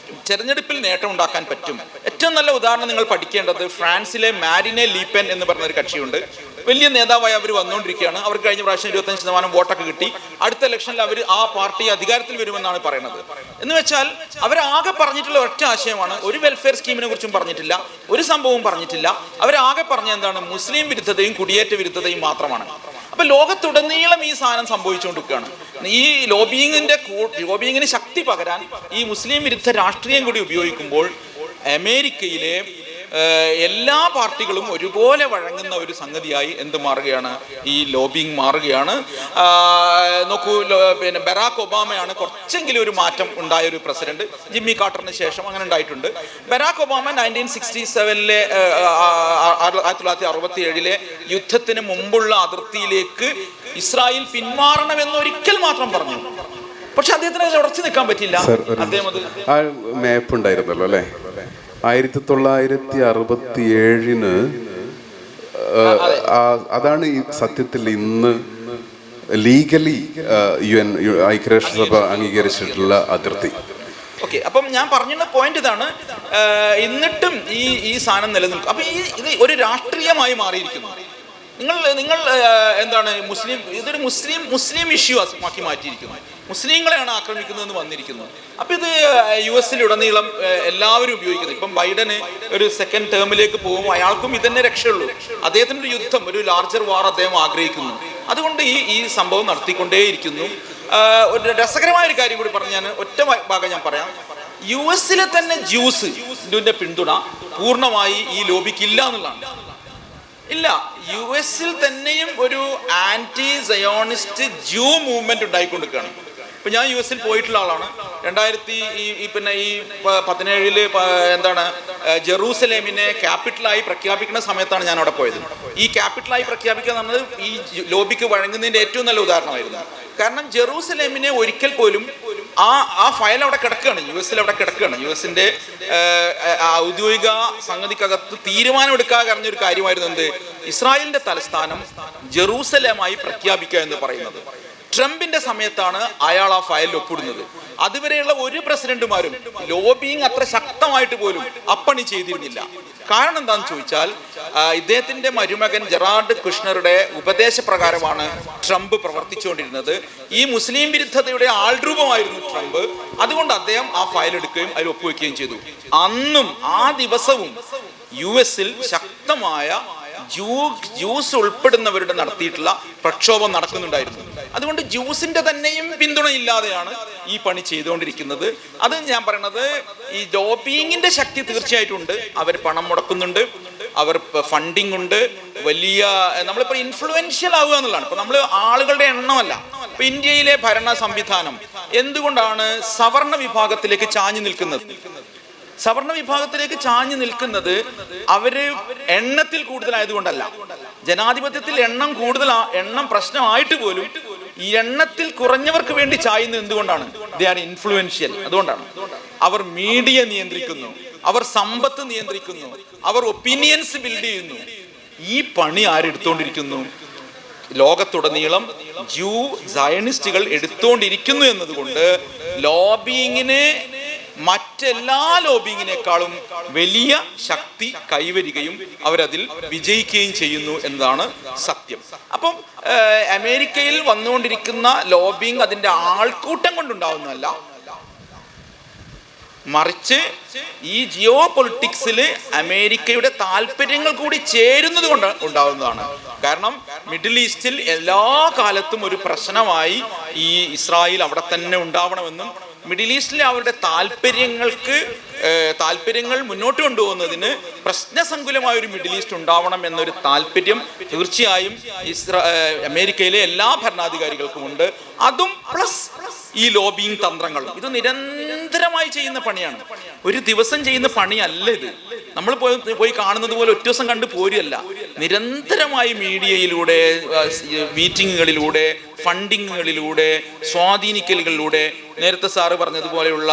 തെരഞ്ഞെടുപ്പിൽ നേട്ടം ഉണ്ടാക്കാൻ പറ്റും. ഏറ്റവും നല്ല ഉദാഹരണം നിങ്ങൾ പഠിക്കേണ്ടത് ഫ്രാൻസിലെ മാരിനെ ലീപെൻ എന്ന് പറഞ്ഞ ഒരു കക്ഷിയുണ്ട്. വലിയ നേതാവായി അവർ വന്നുകൊണ്ടിരിക്കുകയാണ്. അവർക്ക് കഴിഞ്ഞ പ്രാവശ്യം 25% വോട്ടൊക്കെ കിട്ടി. അടുത്ത ഇലക്ഷനിൽ അവർ ആ പാർട്ടി അധികാരത്തിൽ വരുമെന്നാണ് പറയുന്നത്. എന്ന് വെച്ചാൽ അവരാകെ പറഞ്ഞിട്ടുള്ള ഒറ്റ ആശയമാണ്, ഒരു വെൽഫെയർ സ്കീമിനെ കുറിച്ചും പറഞ്ഞിട്ടില്ല, ഒരു സംഭവവും പറഞ്ഞിട്ടില്ല. അവരാകെ പറഞ്ഞ എന്താണ്, മുസ്ലിം വിരുദ്ധതയും കുടിയേറ്റ വിരുദ്ധതയും മാത്രമാണ്. അപ്പൊ ലോകത്തുടനീളം ഈ സാധനം സംഭവിച്ചുകൊണ്ടിരിക്കുകയാണ്. ഈ ലോബിയിങ്ങിന് ശക്തി പകരാൻ ഈ മുസ്ലിം വിരുദ്ധ രാഷ്ട്രീയം കൂടി ഉപയോഗിക്കുമ്പോൾ അമേരിക്കയിലെ എല്ലാ പാർട്ടികളും ഒരുപോലെ വഴങ്ങുന്ന ഒരു സംഗതിയായി എന്ത് മാറുകയാണ്, ഈ ലോബിങ് മാറുകയാണ്. നോക്കൂ, പിന്നെ ബറാക്ക് ഒബാമയാണ് കുറച്ചെങ്കിലും ഒരു മാറ്റം ഉണ്ടായ ഒരു പ്രസിഡന്റ്. ജിമ്മി കാർട്ടറിന് ശേഷം അങ്ങനെ ഉണ്ടായിട്ടുണ്ട്. ബറാക്ക് ഒബാമ 1967 1967 യുദ്ധത്തിന് മുമ്പുള്ള അതിർത്തിയിലേക്ക് ഇസ്രായേൽ പിന്മാറണമെന്ന് ഒരിക്കൽ മാത്രം പറഞ്ഞു. പക്ഷെ അദ്ദേഹത്തിന് അതിൽ ഉറച്ചു നിൽക്കാൻ പറ്റില്ല. അദ്ദേഹം ആ മാപ്പ് ഉണ്ടായിരുന്നല്ലോ അല്ലേ, 1967 അതാണ് ഈ സത്യത്തിൽ ഇന്ന് ലീഗലി UN ഐക്യരാഷ്ട്രസഭ അംഗീകരിച്ചിട്ടുള്ള അതിർത്തി. ഓക്കെ, അപ്പം ഞാൻ പറഞ്ഞ പോയിന്റ് ഇതാണ്. എന്നിട്ടും ഈ സാധനം നിലനിൽക്കും. അപ്പൊ ഇത് ഒരു രാഷ്ട്രീയമായി മാറിയിരിക്കുന്നു. നിങ്ങൾ എന്താണ്, ഇതൊരു മുസ്ലിം ഇഷ്യൂ ആക്കി മാറ്റിയിരിക്കുന്നു. മുസ്ലിങ്ങളെയാണ് ആക്രമിക്കുന്നതെന്ന് വന്നിരിക്കുന്നു. അപ്പം ഇത് US-ലുടനീളം എല്ലാവരും ഉപയോഗിക്കുന്നത്. ഇപ്പം ബൈഡന് ഒരു സെക്കൻഡ് ടേമിലേക്ക് പോകുമ്പോൾ അയാൾക്കും ഇതന്നെ രക്ഷയുള്ളൂ. അദ്ദേഹത്തിൻ്റെ ഒരു യുദ്ധം, ഒരു ലാർജർ വാർ അദ്ദേഹം ആഗ്രഹിക്കുന്നു. അതുകൊണ്ട് ഈ സംഭവം നടത്തിക്കൊണ്ടേയിരിക്കുന്നു. ഒരു രസകരമായ ഒരു കാര്യം കൂടി പറഞ്ഞ് ഞാൻ ഒറ്റ ഭാഗം ഞാൻ പറയാം. US-ലെ തന്നെ ജ്യൂസിന്റെ പിന്തുണ പൂർണ്ണമായി ഈ ലോബിക്ക് ഇല്ല എന്നുള്ളതാണ്. ഇല്ല, US-ൽ തന്നെയും ഒരു ആന്റി സയോണിസ്റ്റ് ജൂ മൂവ്മെന്റ് ഉണ്ടായിക്കൊണ്ടിരിക്കുകയാണ്. ഇപ്പൊ ഞാൻ US-ൽ പോയിട്ടുള്ള ആളാണ്. 2017 എന്താണ്, ജെറൂസലേമിനെ ക്യാപിറ്റലായി പ്രഖ്യാപിക്കുന്ന സമയത്താണ് ഞാൻ അവിടെ പോയത്. ഈ ക്യാപിറ്റലായി പ്രഖ്യാപിക്കുക എന്നത് ഈ ലോബിക്ക് വഴങ്ങുന്നതിന്റെ ഏറ്റവും നല്ല ഉദാഹരണമായിരുന്നു. കാരണം ജെറൂസലേമിനെ ഒരിക്കൽ പോലും ആ ഫയൽ അവിടെ കിടക്കുകയാണ്, US-ൽ അവിടെ കിടക്കുകയാണ്. US-ന്റെ ഔദ്യോഗിക സംഗതിക്കകത്ത് തീരുമാനമെടുക്കാതെ അറിഞ്ഞൊരു കാര്യമായിരുന്നു എന്ത്, ഇസ്രായേലിന്റെ തലസ്ഥാനം ജെറൂസലേമായി പ്രഖ്യാപിക്കുക എന്ന് പറയുന്നത്. ട്രംപിന്റെ സമയത്താണ് അയാൾ ആ ഫയലിൽ ഒപ്പിടുന്നത്. അതുവരെയുള്ള ഒരു പ്രസിഡന്റുമാരും ലോബിയിങ് അത്ര ശക്തമായിട്ട് പോലും അപ്പണി ചെയ്തിരുന്നില്ല. കാരണം എന്താണെന്ന് ചോദിച്ചാൽ, ഇദ്ദേഹത്തിന്റെ മരുമകൻ ജെറാർഡ് കുഷ്ണറുടെ ഉപദേശപ്രകാരമാണ് ട്രംപ് പ്രവർത്തിച്ചുകൊണ്ടിരുന്നത്. ഈ മുസ്ലിം വിരുദ്ധതയുടെ ആൾരൂപമായിരുന്നു ട്രംപ്. അതുകൊണ്ട് അദ്ദേഹം ആ ഫയൽ എടുക്കുകയും അതിൽ ഒപ്പുവെക്കുകയും ചെയ്തു. അന്നും ആ ദിവസവും US-ൽ ശക്തമായ ജ്യൂസ് ഉൾപ്പെടുന്നവരുടെ നടത്തിയിട്ടുള്ള പ്രക്ഷോഭം നടക്കുന്നുണ്ടായിരുന്നു. അതുകൊണ്ട് ജ്യൂസിന്റെ തന്നെയും പിന്തുണയില്ലാതെയാണ് ഈ പണി ചെയ്തുകൊണ്ടിരിക്കുന്നത്. അത് ഞാൻ പറയുന്നത്, ഈ ലോബിയിങ്ങിന്റെ ശക്തി തീർച്ചയായിട്ടും ഉണ്ട്. അവർ പണം മുടക്കുന്നുണ്ട്, അവർ ഫണ്ടിങ് ഉണ്ട്, വലിയ നമ്മളിപ്പോൾ ഇൻഫ്ലുവൻഷ്യൽ ആവുക എന്നുള്ളതാണ്. ഇപ്പൊ നമ്മൾ ആളുകളുടെ എണ്ണമല്ല. ഇപ്പൊ ഇന്ത്യയിലെ ഭരണ സംവിധാനം എന്തുകൊണ്ടാണ് സവർണ വിഭാഗത്തിലേക്ക് ചാഞ്ഞു നിൽക്കുന്നത്? സവർണ വിഭാഗത്തിലേക്ക് ചാഞ്ഞു നിൽക്കുന്നത് അവര് എണ്ണത്തിൽ കൂടുതലായതുകൊണ്ടല്ല. ജനാധിപത്യത്തിൽ എണ്ണം പ്രശ്നമായിട്ട് പോലും ഈ എണ്ണത്തിൽ കുറഞ്ഞവർക്ക് വേണ്ടി ചായുന്നത് എന്തുകൊണ്ടാണ്? They are influential. അതുകൊണ്ടാണ്. അവർ മീഡിയ നിയന്ത്രിക്കുന്നു, അവർ സമ്പത്ത് നിയന്ത്രിക്കുന്നു, അവർ ഒപ്പീനിയൻസ് ബിൽഡ് ചെയ്യുന്നു. ഈ പണി ആരെടുത്തോണ്ടിരിക്കുന്നു? ലോകത്തുടനീളം സയനിസ്റ്റുകൾ എടുത്തോണ്ടിരിക്കുന്നു എന്നതുകൊണ്ട് ലോബിയിങ്ങിന് മറ്റെല്ലാ ലോബിയിങ്ങിനേക്കാളും വലിയ ശക്തി കൈവരികയും അവരതിൽ വിജയിക്കുകയും ചെയ്യുന്നു എന്നതാണ് സത്യം. അപ്പം അമേരിക്കയിൽ വന്നുകൊണ്ടിരിക്കുന്ന ലോബിയിങ് അതിൻ്റെ ആൾക്കൂട്ടം കൊണ്ടുണ്ടാവുന്നതല്ല, മറിച്ച് ഈ ജിയോ പൊളിറ്റിക്സിൽ അമേരിക്കയുടെ താല്പര്യങ്ങൾ കൂടി ചേരുന്നത് കൊണ്ട് ഉണ്ടാവുന്നതാണ്. കാരണം മിഡിൽ ഈസ്റ്റിൽ എല്ലാ കാലത്തും ഒരു പ്രശ്നമായി ഈ ഇസ്രായേൽ അവിടെ തന്നെ ഉണ്ടാവണമെന്നും മിഡിൽ ഈസ്റ്റിലെ അവരുടെ താല്പര്യങ്ങൾ മുന്നോട്ട് കൊണ്ടുപോകുന്നതിന് പ്രശ്നസങ്കുലമായ ഒരു മിഡിൽ ഈസ്റ്റ് ഉണ്ടാവണം എന്നൊരു താല്പര്യം തീർച്ചയായും അമേരിക്കയിലെ എല്ലാ ഭരണാധികാരികൾക്കുമുണ്ട്. അതും പ്ലസ് ഈ ലോബിയിങ് തന്ത്രങ്ങളും. ഇത് നിരന്തരമായി ചെയ്യുന്ന പണിയാണ്, ഒരു ദിവസം ചെയ്യുന്ന പണിയല്ല ഇത്. നമ്മൾ പോയി കാണുന്നത് പോലെ ഒറ്റ ദിവസം കണ്ട് പോരുകയല്ല. നിരന്തരമായി മീഡിയയിലൂടെ, മീറ്റിങ്ങുകളിലൂടെ, ഫണ്ടിങ്ങുകളിലൂടെ, സ്വാധീനിക്കലുകളിലൂടെ, നേരത്തെ സാറ് പറഞ്ഞതുപോലെയുള്ള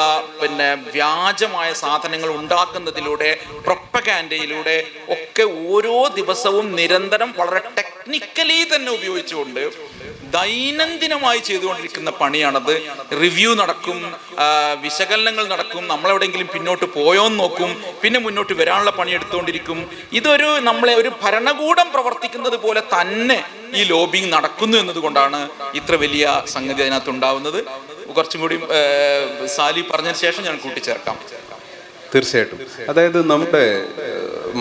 വ്യാജമായ സാധനങ്ങൾ ഉണ്ടാക്കുന്നതിലൂടെ, പ്രൊപ്പഗാൻഡയിലൂടെ ഒക്കെ ഓരോ ദിവസവും നിരന്തരം വളരെ ടെക്നിക്കലി തന്നെ ഉപയോഗിച്ചുകൊണ്ട് ദൈനംദിനമായി ചെയ്തുകൊണ്ടിരിക്കുന്ന പണിയാണത്. റിവ്യൂ നടക്കും, വിശകലനങ്ങൾ നടക്കും, നമ്മളെവിടെയെങ്കിലും പിന്നോട്ട് പോയോന്ന് നോക്കും, പിന്നെ മുന്നോട്ട് വരാനുള്ള പണി എടുത്തുകൊണ്ടിരിക്കും. ഇതൊരു നമ്മളെ ഒരു ഭരണകൂടം പ്രവർത്തിക്കുന്നത് പോലെ തന്നെ ഈ ലോബിങ് നടക്കുന്നു എന്നതുകൊണ്ടാണ് ഇത്ര വലിയ സംഗതി അതിനകത്ത് ഉണ്ടാവുന്നത്. കുറച്ചും കൂടി സാലി പറഞ്ഞതിന് ശേഷം ഞാൻ കൂട്ടിച്ചേർക്കാം. തീർച്ചയായിട്ടും. അതായത് നമ്മുടെ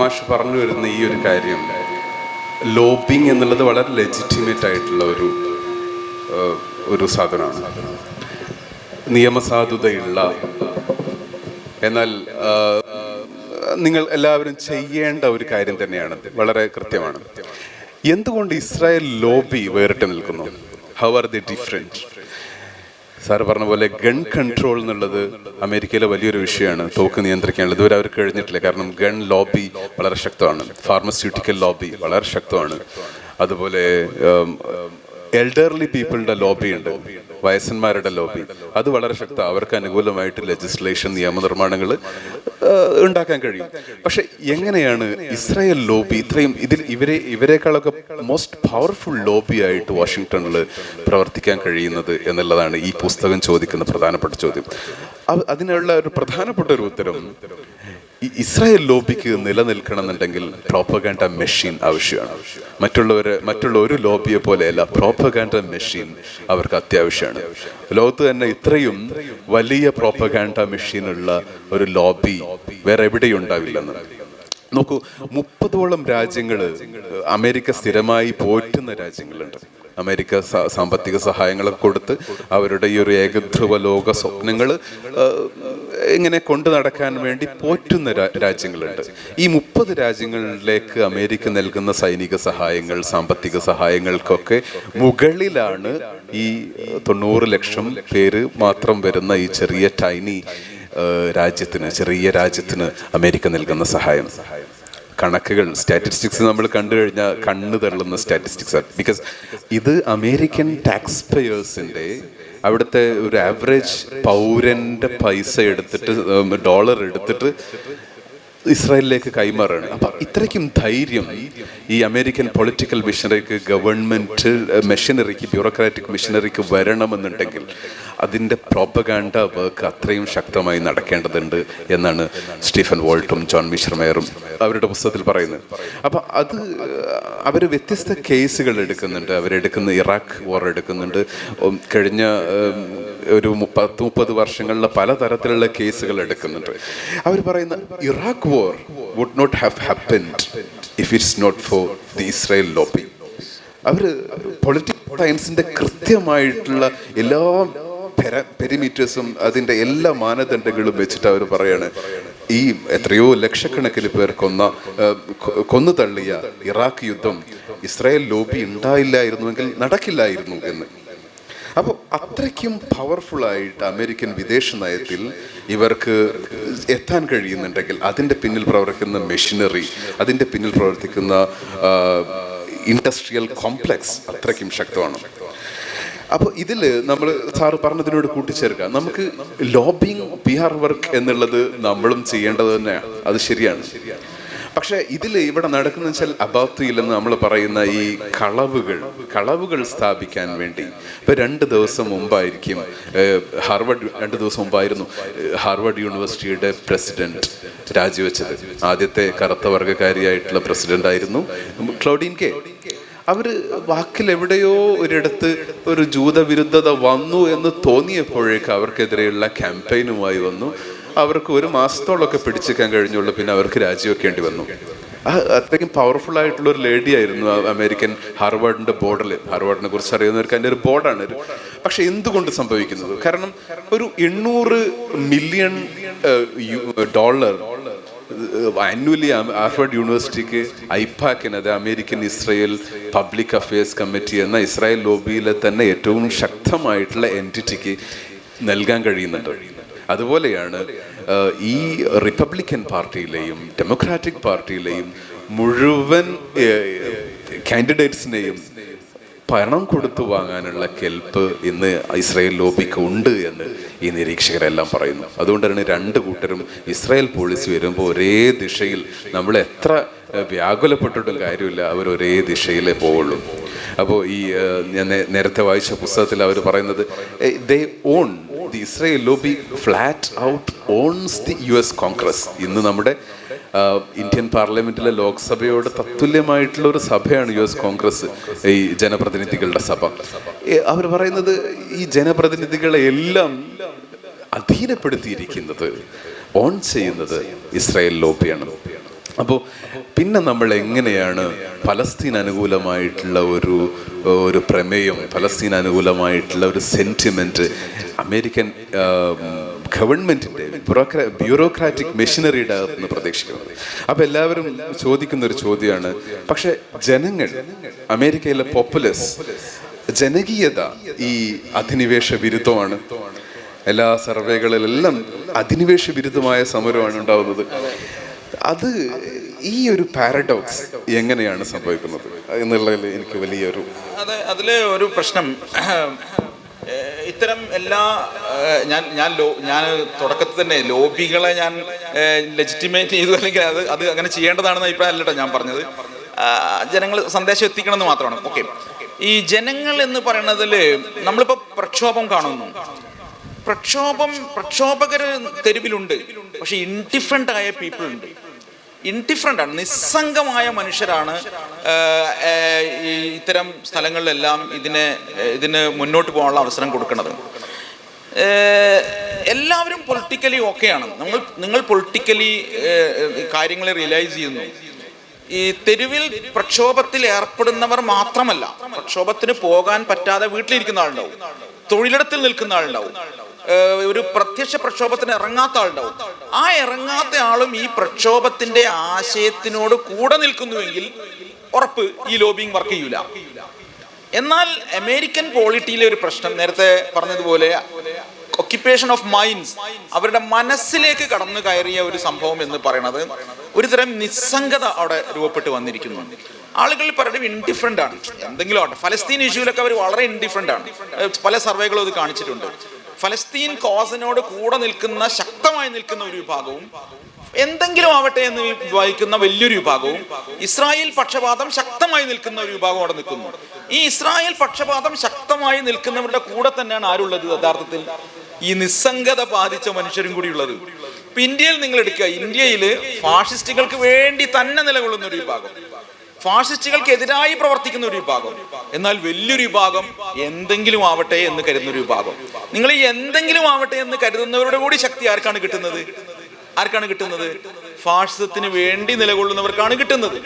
മാഷ് പറഞ്ഞു വരുന്ന ഈ ഒരു കാര്യം, ലോബിങ് എന്നുള്ളത് വളരെ ലെജിറ്റിമേറ്റ് ആയിട്ടുള്ള ഒരു സാധനമാണ്, നിയമസാധുതയുള്ള, എന്നാൽ നിങ്ങൾ എല്ലാവരും ചെയ്യേണ്ട ഒരു കാര്യം തന്നെയാണ്. വളരെ കൃത്യമാണ്. എന്തുകൊണ്ട് ഇസ്രായേൽ ലോബി വേറിട്ട് നിൽക്കുന്നു? How are the different? Sir പറഞ്ഞ പോലെ ഗൺ കൺട്രോൾ എന്നുള്ളത് അമേരിക്കയിലെ വലിയൊരു വിഷയമാണ്. തോക്ക് നിയന്ത്രിക്കാനുള്ളത് ഇതുവരെ അവർക്ക് കഴിഞ്ഞിട്ടില്ല. കാരണം ഗൺ ലോബി വളരെ ശക്തമാണ്, ഫാർമസ്യൂട്ടിക്കൽ ലോബി വളരെ ശക്തമാണ്, അതുപോലെ എൽഡർലി പീപ്പിളിന്റെ ലോബി ഉണ്ട്, വയസ്സന്മാരുടെ ലോബി, അത് വളരെ ശക്തമാണ്. അവർക്ക് അനുകൂലമായിട്ട് ലെജിസ്ലേഷൻ, നിയമനിർമ്മാണങ്ങൾ ഉണ്ടാക്കാൻ കഴിയും. പക്ഷെ എങ്ങനെയാണ് ഇസ്രായേൽ ലോബി ഇത്രയും ഇവരെക്കാളൊക്കെ മോസ്റ്റ് പവർഫുൾ ലോബി ആയിട്ട് വാഷിങ്ടണിൽ പ്രവർത്തിക്കാൻ കഴിയുന്നത് എന്നുള്ളതാണ് ഈ പുസ്തകം ചോദിക്കുന്ന പ്രധാനപ്പെട്ട ചോദ്യം. അതിനുള്ള ഒരു പ്രധാനപ്പെട്ട ഒരു ഉത്തരം, ഈ ഇസ്രായേൽ ലോബിക്ക് നിലനിൽക്കണമെന്നുണ്ടെങ്കിൽ പ്രോപ്പഗാൻഡ മെഷീൻ ആവശ്യമാണ്. മറ്റുള്ള ഒരു ലോബിയെ പോലെയല്ല, പ്രോപ്പഗാൻഡ മെഷീൻ അവർക്ക് അത്യാവശ്യമാണ്. ലോകത്ത് തന്നെ ഇത്രയും വലിയ പ്രോപ്പഗാൻഡ മെഷീനുള്ള ഒരു ലോബി വേറെ എവിടെയും ഉണ്ടാവില്ലെന്ന്. നോക്കൂ, 30ഓളം രാജ്യങ്ങൾ അമേരിക്ക സ്ഥിരമായി പോറ്റുന്ന രാജ്യങ്ങളുണ്ട്. അമേരിക്ക സാമ്പത്തിക സഹായങ്ങളൊക്കെ കൊടുത്ത് അവരുടെ ഈ ഒരു ഏകധ്രുവ ലോക സ്വപ്നങ്ങൾ ഇങ്ങനെ കൊണ്ടു നടക്കാൻ വേണ്ടി പോറ്റുന്ന രാജ്യങ്ങളുണ്ട്. ഈ 30 രാജ്യങ്ങളിലേക്ക് അമേരിക്ക നൽകുന്ന സൈനിക സഹായങ്ങൾ, സാമ്പത്തിക സഹായങ്ങൾക്കൊക്കെ മുകളിലാണ് ഈ 90 ലക്ഷം പേര് മാത്രം വരുന്ന ഈ ചെറിയ ചെറിയ രാജ്യത്തിന് അമേരിക്ക നൽകുന്ന സഹായം. കണക്കുകൾ, സ്റ്റാറ്റിസ്റ്റിക്സ് നമ്മൾ കണ്ടു കഴിഞ്ഞാൽ കണ്ണ് തള്ളുന്ന സ്റ്റാറ്റിസ്റ്റിക്സ്. ബിക്കോസ് ഇത് അമേരിക്കൻ ടാക്സ് പേയേഴ്സിൻ്റെ, അവിടുത്തെ ഒരു ആവറേജ് പൗരൻ്റെ പൈസ എടുത്തിട്ട്, ഡോളർ എടുത്തിട്ട് ഇസ്രായേലിലേക്ക് കൈമാറാണ്. അപ്പം ഇത്രയ്ക്കും ധൈര്യം ഈ അമേരിക്കൻ പൊളിറ്റിക്കൽ മിഷനറിക്ക്, ഗവൺമെൻറ് മെഷീനറിക്ക്, ബ്യൂറോക്രാറ്റിക് മെഷീനറിക്ക് വരണമെന്നുണ്ടെങ്കിൽ അതിൻ്റെ പ്രോപ്പഗാൻഡ വർക്ക് അത്രയും ശക്തമായി നടക്കേണ്ടതുണ്ട് എന്നാണ് സ്റ്റീഫൻ വോൾട്ടും ജോൺ മിഷർമേയറും അവരുടെ പുസ്തകത്തിൽ പറയുന്നത്. അപ്പം അവർ വ്യത്യസ്ത കേസുകൾ എടുക്കുന്നുണ്ട്. അവരെടുക്കുന്ന ഇറാഖ് വാർ എടുക്കുന്നുണ്ട്. കഴിഞ്ഞ ഒരു 30 വർഷങ്ങളിലെ പലതരത്തിലുള്ള കേസുകൾ എടുക്കുന്നുണ്ട്. അവർ പറയുന്ന Iraq war would not have happened if it's not for the Israel lobby. അവർ പൊളിറ്റിക്കൽ സയൻസിന്റെ കൃത്യമായിട്ടുള്ള എല്ലാ പെരിമീറ്റേഴ്സും അതിൻ്റെ എല്ലാ മാനദണ്ഡങ്ങളും വെച്ചിട്ട് അവർ പറയാണ്, ഈ എത്രയോ ലക്ഷക്കണക്കിന് പേർ കൊന്നു തള്ളിയ ഇറാഖ് യുദ്ധം ഇസ്രായേൽ ലോബി ഉണ്ടായില്ലായിരുന്നുവെങ്കിൽ നടക്കില്ലായിരുന്നു എന്ന്. അപ്പോൾ അത്രയ്ക്കും പവർഫുള്ളായിട്ട് അമേരിക്കൻ വിദേശ നയത്തിൽ ഇവർക്ക് എത്താൻ കഴിയുന്നുണ്ടെങ്കിൽ അതിൻ്റെ പിന്നിൽ പ്രവർത്തിക്കുന്ന മെഷീനറി, അതിൻ്റെ പിന്നിൽ പ്രവർത്തിക്കുന്ന ഇൻഡസ്ട്രിയൽ കോംപ്ലക്സ് അത്രയ്ക്കും ശക്തമാണ്. അപ്പോൾ ഇതിൽ നമ്മൾ സാറ് പറഞ്ഞതിനോട് കൂട്ടിച്ചേർക്കാം, നമുക്ക് ലോബിങ് PR വർക്ക് എന്നുള്ളത് നമ്മളും ചെയ്യേണ്ടത് തന്നെയാണ്, അത് ശരിയാണ്. പക്ഷേ ഇവിടെ നടക്കുന്ന വെച്ചാൽ അബാത്തുയില്ലെന്ന് നമ്മൾ പറയുന്ന ഈ കളവുകൾ സ്ഥാപിക്കാൻ വേണ്ടി ഇപ്പം 2 ദിവസം മുമ്പായിരിക്കും ഹാർവർഡ് യൂണിവേഴ്സിറ്റിയുടെ പ്രസിഡന്റ് രാജിവെച്ചത്. ആദ്യത്തെ കറുത്ത വർഗ്ഗക്കാരിയായിട്ടുള്ള പ്രസിഡന്റ് ആയിരുന്നു ക്ലോഡീൻ കെ. അവർ വാക്കിൽ എവിടെയോ ഒരിടത്ത് ഒരു ജൂതവിരുദ്ധത വന്നു എന്ന് തോന്നിയപ്പോഴേക്ക് അവർക്കെതിരെയുള്ള ക്യാമ്പയിനുമായി വന്നു. അവർക്ക് ഒരു മാസത്തോളമൊക്കെ പിടിച്ചേക്കാൻ കഴിഞ്ഞുള്ളൂ. പിന്നെ അവർക്ക് രാജിവെക്കേണ്ടി വന്നു. അത്രയും പവർഫുൾ ആയിട്ടുള്ള ഒരു ലേഡി ആയിരുന്നു അമേരിക്കൻ ഹാർവാർഡിന്റെ ബോർഡിൽ. ഹാർവാർഡിനെ കുറിച്ച് അറിയുന്നവർക്ക് അതിൻ്റെ ഒരു ബോർഡാണ്. പക്ഷെ എന്തുകൊണ്ട് സംഭവിക്കുന്നത്? കാരണം ഒരു 800 മില്യൺ ഡോളർ ആനുവലി ഹാർവാർഡ് യൂണിവേഴ്സിറ്റിക്ക് ഐപാക്കിന്, അത് American Israel public affairs committee എന്ന ഇസ്രായേൽ ലോബിയിലെ തന്നെ ഏറ്റവും ശക്തമായിട്ടുള്ള എൻറ്റിറ്റിക്ക് നൽകാൻ കഴിയുന്നുണ്ട്. അതുപോലെയാണ് ഈ റിപ്പബ്ലിക്കൻ പാർട്ടിയിലെയും ഡെമോക്രാറ്റിക് പാർട്ടിയിലെയും മുഴുവൻ കാൻഡിഡേറ്റ്സിനെയും പണം കൊടുത്തു വാങ്ങാനുള്ള കെൽപ്പ് ഇന്ന് ഇസ്രായേൽ ലോബിക്ക് ഉണ്ട് എന്ന് ഈ നിരീക്ഷകരെല്ലാം പറയുന്നു. അതുകൊണ്ടാണ് രണ്ട് കൂട്ടരും ഇസ്രായേൽ പോളിസി വരുമ്പോൾ ഒരേ ദിശയിൽ, നമ്മൾ എത്ര വ്യാകുലപ്പെട്ടിട്ടും കാര്യമില്ല, അവർ ഒരേ ദിശയിലേ പോവുള്ളൂ. അപ്പോൾ ഈ ഞാൻ നേരത്തെ വായിച്ച പുസ്തകത്തിൽ അവർ പറയുന്നത് they on the Israel lobby flat out owns the US Congress. ഇന്ന് നമ്മുടെ ഇന്ത്യൻ പാർലമെന്റിലെ ലോക്സഭയോട് തത്തുല്യമായിട്ടുള്ള ഒരു സഭയാണ് US കോൺഗ്രസ്, ഈ ജനപ്രതിനിധികളുടെ സഭ. അവർ പറയുന്നത് ഈ ജനപ്രതിനിധികളെ എല്ലാം അധീനപ്പെടുത്തിയിരിക്കുന്നത്, ഓൺ ചെയ്യുന്നത് ഇസ്രായേൽ ലോബിയാണ്. അപ്പോൾ പിന്നെ നമ്മൾ എങ്ങനെയാണ് പലസ്തീൻ അനുകൂലമായിട്ടുള്ള ഒരു പ്രമേയം, പലസ്തീൻ അനുകൂലമായിട്ടുള്ള ഒരു സെന്റിമെന്റ് അമേരിക്കൻ ഗവൺമെന്റിന്റെ ബ്യൂറോക്രാറ്റിക് മെഷീനറിയുടെ അകത്ത് പ്രതീക്ഷിക്കുന്നത്? അപ്പൊ എല്ലാവരും ചോദിക്കുന്ന ഒരു ചോദ്യമാണ്, പക്ഷെ ജനങ്ങൾ, അമേരിക്കയിലെ പോപ്പുലസ്, ജനകീയത ഈ അധിനിവേശ വിരുദ്ധമാണ്. എല്ലാ സർവേകളിലെല്ലാം അധിനിവേശ വിരുദ്ധമായ സമരമാണ് ഉണ്ടാവുന്നത്. അത് ഈ ഒരു പാരഡോക്സ് എങ്ങനെയാണ് സംഭവിക്കുന്നത് എന്നുള്ളതിൽ എനിക്ക് വലിയൊരു അതിലെ ഒരു പ്രശ്നം, ഇത്തരം എല്ലാ ഞാൻ തുടക്കത്തിൽ തന്നെ ലോബികളെ ഞാൻ ലെജിറ്റിമേറ്റ് ചെയ്തു, അല്ലെങ്കിൽ അത് അങ്ങനെ ചെയ്യേണ്ടതാണെന്ന് അഭിപ്രായം അല്ലട്ടോ ഞാൻ പറഞ്ഞത്. ജനങ്ങൾ സന്ദേശം എത്തിക്കണമെന്ന് മാത്രമാണ്. ഓക്കെ, ഈ ജനങ്ങൾ എന്ന് പറയുന്നതിൽ നമ്മളിപ്പോൾ പ്രക്ഷോഭം കാണുന്നു. പ്രക്ഷോഭകർ തെരുവിലുണ്ട്, പക്ഷെ ഇൻഡിഫറൻ്റ് ആയ പീപ്പിൾ ഉണ്ട്. ഇൻഡിഫറൻ്റ് ആണ്, നിസ്സംഗമായ മനുഷ്യരാണ് ഇത്തരം സ്ഥലങ്ങളിലെല്ലാം ഇതിന് മുന്നോട്ട് പോകാനുള്ള അവസരം കൊടുക്കുന്നത്. എല്ലാവരും പൊളിറ്റിക്കലി ഓക്കെയാണ്. നിങ്ങൾ പൊളിറ്റിക്കലി കാര്യങ്ങളെ റിയലൈസ് ചെയ്യുന്നു. ഈ തെരുവിൽ പ്രക്ഷോഭത്തിൽ ഏർപ്പെടുന്നവർ മാത്രമല്ല, പ്രക്ഷോഭത്തിന് പോകാൻ പറ്റാതെ വീട്ടിലിരിക്കുന്ന ആളുണ്ടാവും, തൊഴിലിടത്തിൽ നിൽക്കുന്ന ആളുണ്ടാവും, ഒരു പ്രത്യക്ഷ പ്രക്ഷോഭത്തിന് ഇറങ്ങാത്ത ആളുണ്ടാവും. ആ ഇറങ്ങാത്ത ആളും ഈ പ്രക്ഷോഭത്തിന്റെ ആശയത്തിനോട് കൂടെ നിൽക്കുന്നുവെങ്കിൽ ഉറപ്പ് ഈ ലോബിങ് വർക്ക് ചെയ്യൂല. എന്നാൽ അമേരിക്കൻ പോളിറ്റിയിലെ ഒരു പ്രശ്നം, നേരത്തെ പറഞ്ഞതുപോലെ ഒക്യുപ്പേഷൻ ഓഫ് മൈൻഡ്സ്, അവരുടെ മനസ്സിലേക്ക് കടന്നു കയറിയ ഒരു സംഭവം എന്ന് പറയുന്നത് ഒരുതരം നിസ്സംഗത അവിടെ രൂപപ്പെട്ട് വന്നിരിക്കുന്നു. ആളുകൾ പലരും ഇൻഡിഫറൻ്റ് ആണ്, എന്തെങ്കിലും ആവട്ടെ. ഫലസ്തീൻ ഇഷ്യൂലൊക്കെ അവർ വളരെ ഇൻഡിഫറൻ്റ് ആണ്. പല സർവേകളും അത് കാണിച്ചിട്ടുണ്ട്. ഫലസ്തീൻ കോസിനോട് കൂടെ നിൽക്കുന്ന, ശക്തമായി നിൽക്കുന്ന ഒരു വിഭാഗവും, എന്തെങ്കിലും ആവട്ടെ എന്ന് വഹിക്കുന്ന വലിയൊരു വിഭാഗവും, ഇസ്രായേൽ പക്ഷപാതം ശക്തമായി നിൽക്കുന്ന ഒരു വിഭാഗം അവിടെ നിൽക്കുന്നു. ഈ ഇസ്രായേൽ പക്ഷപാതം ശക്തമായി നിൽക്കുന്നവരുടെ കൂടെ തന്നെയാണ് ആരുള്ളത്? യഥാർത്ഥത്തിൽ ഈ നിസ്സംഗത ബാധിച്ച മനുഷ്യരും കൂടി ഉള്ളത്. ഇപ്പൊ ഇന്ത്യയിൽ നിങ്ങൾ എടുക്കുക, ഇന്ത്യയിൽ ഫാഷിസ്റ്റുകൾക്ക് വേണ്ടി തന്നെ നിലകൊള്ളുന്ന ഒരു വിഭാഗം, ഫാഷിസ്റ്റുകൾക്ക് എതിരായി പ്രവർത്തിക്കുന്ന ഒരു വിഭാഗം, എന്നാൽ വലിയൊരു വിഭാഗം എന്തെങ്കിലും ആവട്ടെ എന്ന് കരുതുന്ന ഒരു വിഭാഗം. നിങ്ങൾ ഈ എന്തെങ്കിലും ആവട്ടെ എന്ന് കരുതുന്നവരുടെ കൂടി ശക്തി ആർക്കാണ് കിട്ടുന്നത്? ഫാഷിസത്തിന് വേണ്ടി നിലകൊള്ളുന്നവർക്കാണ് കിട്ടുന്നത്.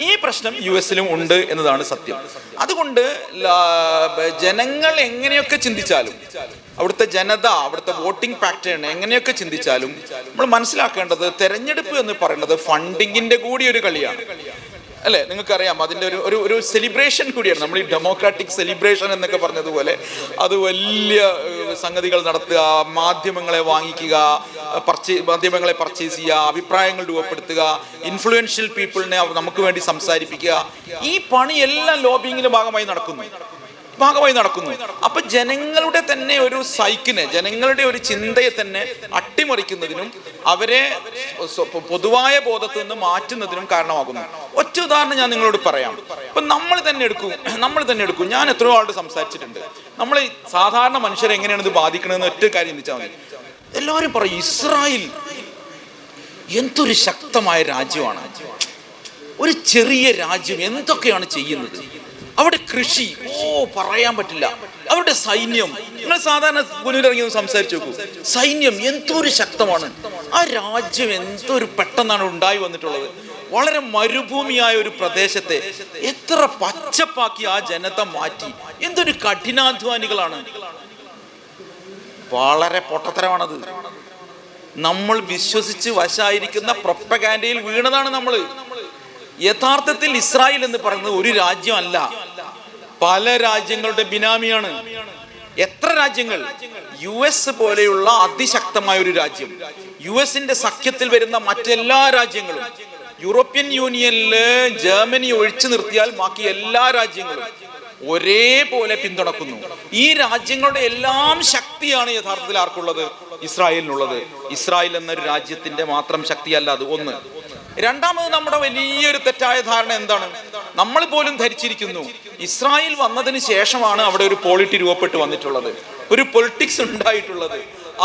ഈ പ്രശ്നം US-ലും ഉണ്ട് എന്നതാണ് സത്യം. അതുകൊണ്ട് ജനങ്ങൾ എങ്ങനെയൊക്കെ ചിന്തിച്ചാലും, അവിടുത്തെ ജനത, അവിടുത്തെ വോട്ടിംഗ് പാറ്റേൺ എങ്ങനെയൊക്കെ ചിന്തിച്ചാലും, നമ്മൾ മനസ്സിലാക്കേണ്ടത് തെരഞ്ഞെടുപ്പ് എന്ന് പറയുന്നത് ഫണ്ടിങ്ങിന്റെ കൂടി ഒരു കളിയാണ്, അല്ലേ? നിങ്ങൾക്കറിയാം, അതിൻ്റെ ഒരു സെലിബ്രേഷൻ കൂടിയാണ്. നമ്മൾ ഈ ഡെമോക്രാറ്റിക് സെലിബ്രേഷൻ എന്നൊക്കെ പറഞ്ഞതുപോലെ അത് വലിയ സംഗതികൾ നടത്തുക, മാധ്യമങ്ങളെ വാങ്ങിക്കുക, മാധ്യമങ്ങളെ പർച്ചേസ് ചെയ്യുക, അഭിപ്രായങ്ങൾ രൂപപ്പെടുത്തുക, ഇൻഫ്ലുവൻഷ്യൽ പീപ്പിളിനെ നമുക്ക് വേണ്ടി സംസാരിപ്പിക്കുക, ഈ പണിയെല്ലാം ലോബിങ്ങിന്റെ ഭാഗമായി നടക്കുന്നു. അപ്പൊ ജനങ്ങളുടെ തന്നെ ഒരു സൈക്കിനെ, ജനങ്ങളുടെ ഒരു ചിന്തയെ തന്നെ അട്ടിമറിക്കുന്നതിനും അവരെ പൊതുവായ ബോധത്തിൽ നിന്ന് മാറ്റുന്നതിനും കാരണമാകുന്നു. ഒറ്റ ഉദാഹരണം ഞാൻ നിങ്ങളോട് പറയാം. ഇപ്പൊ നമ്മൾ തന്നെ എടുക്കും. ഞാൻ എത്രയോ ആളോട് സംസാരിച്ചിട്ടുണ്ട്. നമ്മൾ സാധാരണ മനുഷ്യരെ എങ്ങനെയാണ് ഇത് ബാധിക്കണമെന്ന് ഒറ്റ കാര്യം ചിന്തിച്ചാൽ മതി. എല്ലാവരും പറയും, ഇസ്രായേൽ എന്തൊരു ശക്തമായ രാജ്യമാണ്, ഒരു ചെറിയ രാജ്യം എന്തൊക്കെയാണ് ചെയ്യുന്നത്, അവിടെ കൃഷി പറയാൻ പറ്റില്ല, അവരുടെ സൈന്യം, നിങ്ങൾ സാധാരണ മുന്നിലിറങ്ങി സംസാരിച്ചു നോക്കൂ, സൈന്യം എന്തൊരു ശക്തമാണ്, ആ രാജ്യം എന്തൊരു പെട്ടെന്നാണ് ഉണ്ടായി വന്നിട്ടുള്ളത്. വളരെ മരുഭൂമിയായ ഒരു പ്രദേശത്തെ എത്ര പച്ചപ്പാക്കി ആ ജനത മാറ്റി. എന്തൊരു കഠിനാധ്വാനികളാണ്. വളരെ പൊട്ടത്തരമാണത്. നമ്മൾ വിശ്വസിച്ച് വശായിരിക്കുന്ന പ്രൊപ്പഗാൻഡയിൽ വീണതാണ് നമ്മൾ. യഥാർത്ഥത്തിൽ ഇസ്രായേൽ എന്ന് പറയുന്നത് ഒരു രാജ്യമല്ല, പല രാജ്യങ്ങളുടെ ബിനാമിയാണ്. എത്ര രാജ്യങ്ങൾ? US പോലെയുള്ള അതിശക്തമായ ഒരു രാജ്യം, US-ന്റെ സഖ്യത്തിൽ വരുന്ന മറ്റെല്ലാ രാജ്യങ്ങളും, യൂറോപ്യൻ യൂണിയനില് ജർമ്മനി ഒഴിച്ചു നിർത്തിയാൽ ബാക്കി എല്ലാ രാജ്യങ്ങളും ഒരേപോലെ പിന്തുണക്കുന്നു. ഈ രാജ്യങ്ങളുടെ എല്ലാം ശക്തിയാണ് യഥാർത്ഥത്തിൽ ആർക്കുള്ളത്? ഇസ്രായേലിനുള്ളത്. ഇസ്രായേൽ എന്നൊരു രാജ്യത്തിന്റെ മാത്രം ശക്തിയല്ല അത്. ഒന്ന്. രണ്ടാമത്, നമ്മുടെ വലിയൊരു തെറ്റായ ധാരണ എന്താണ്? നമ്മൾ പോലും ധരിച്ചിരിക്കുന്നു ഇസ്രായേൽ വന്നതിന് ശേഷമാണ് അവിടെ ഒരു പോളിറ്റി രൂപപ്പെട്ട് വന്നിട്ടുള്ളത്, ഒരു പൊളിറ്റിക്സ് ഉണ്ടായിട്ടുള്ളത്.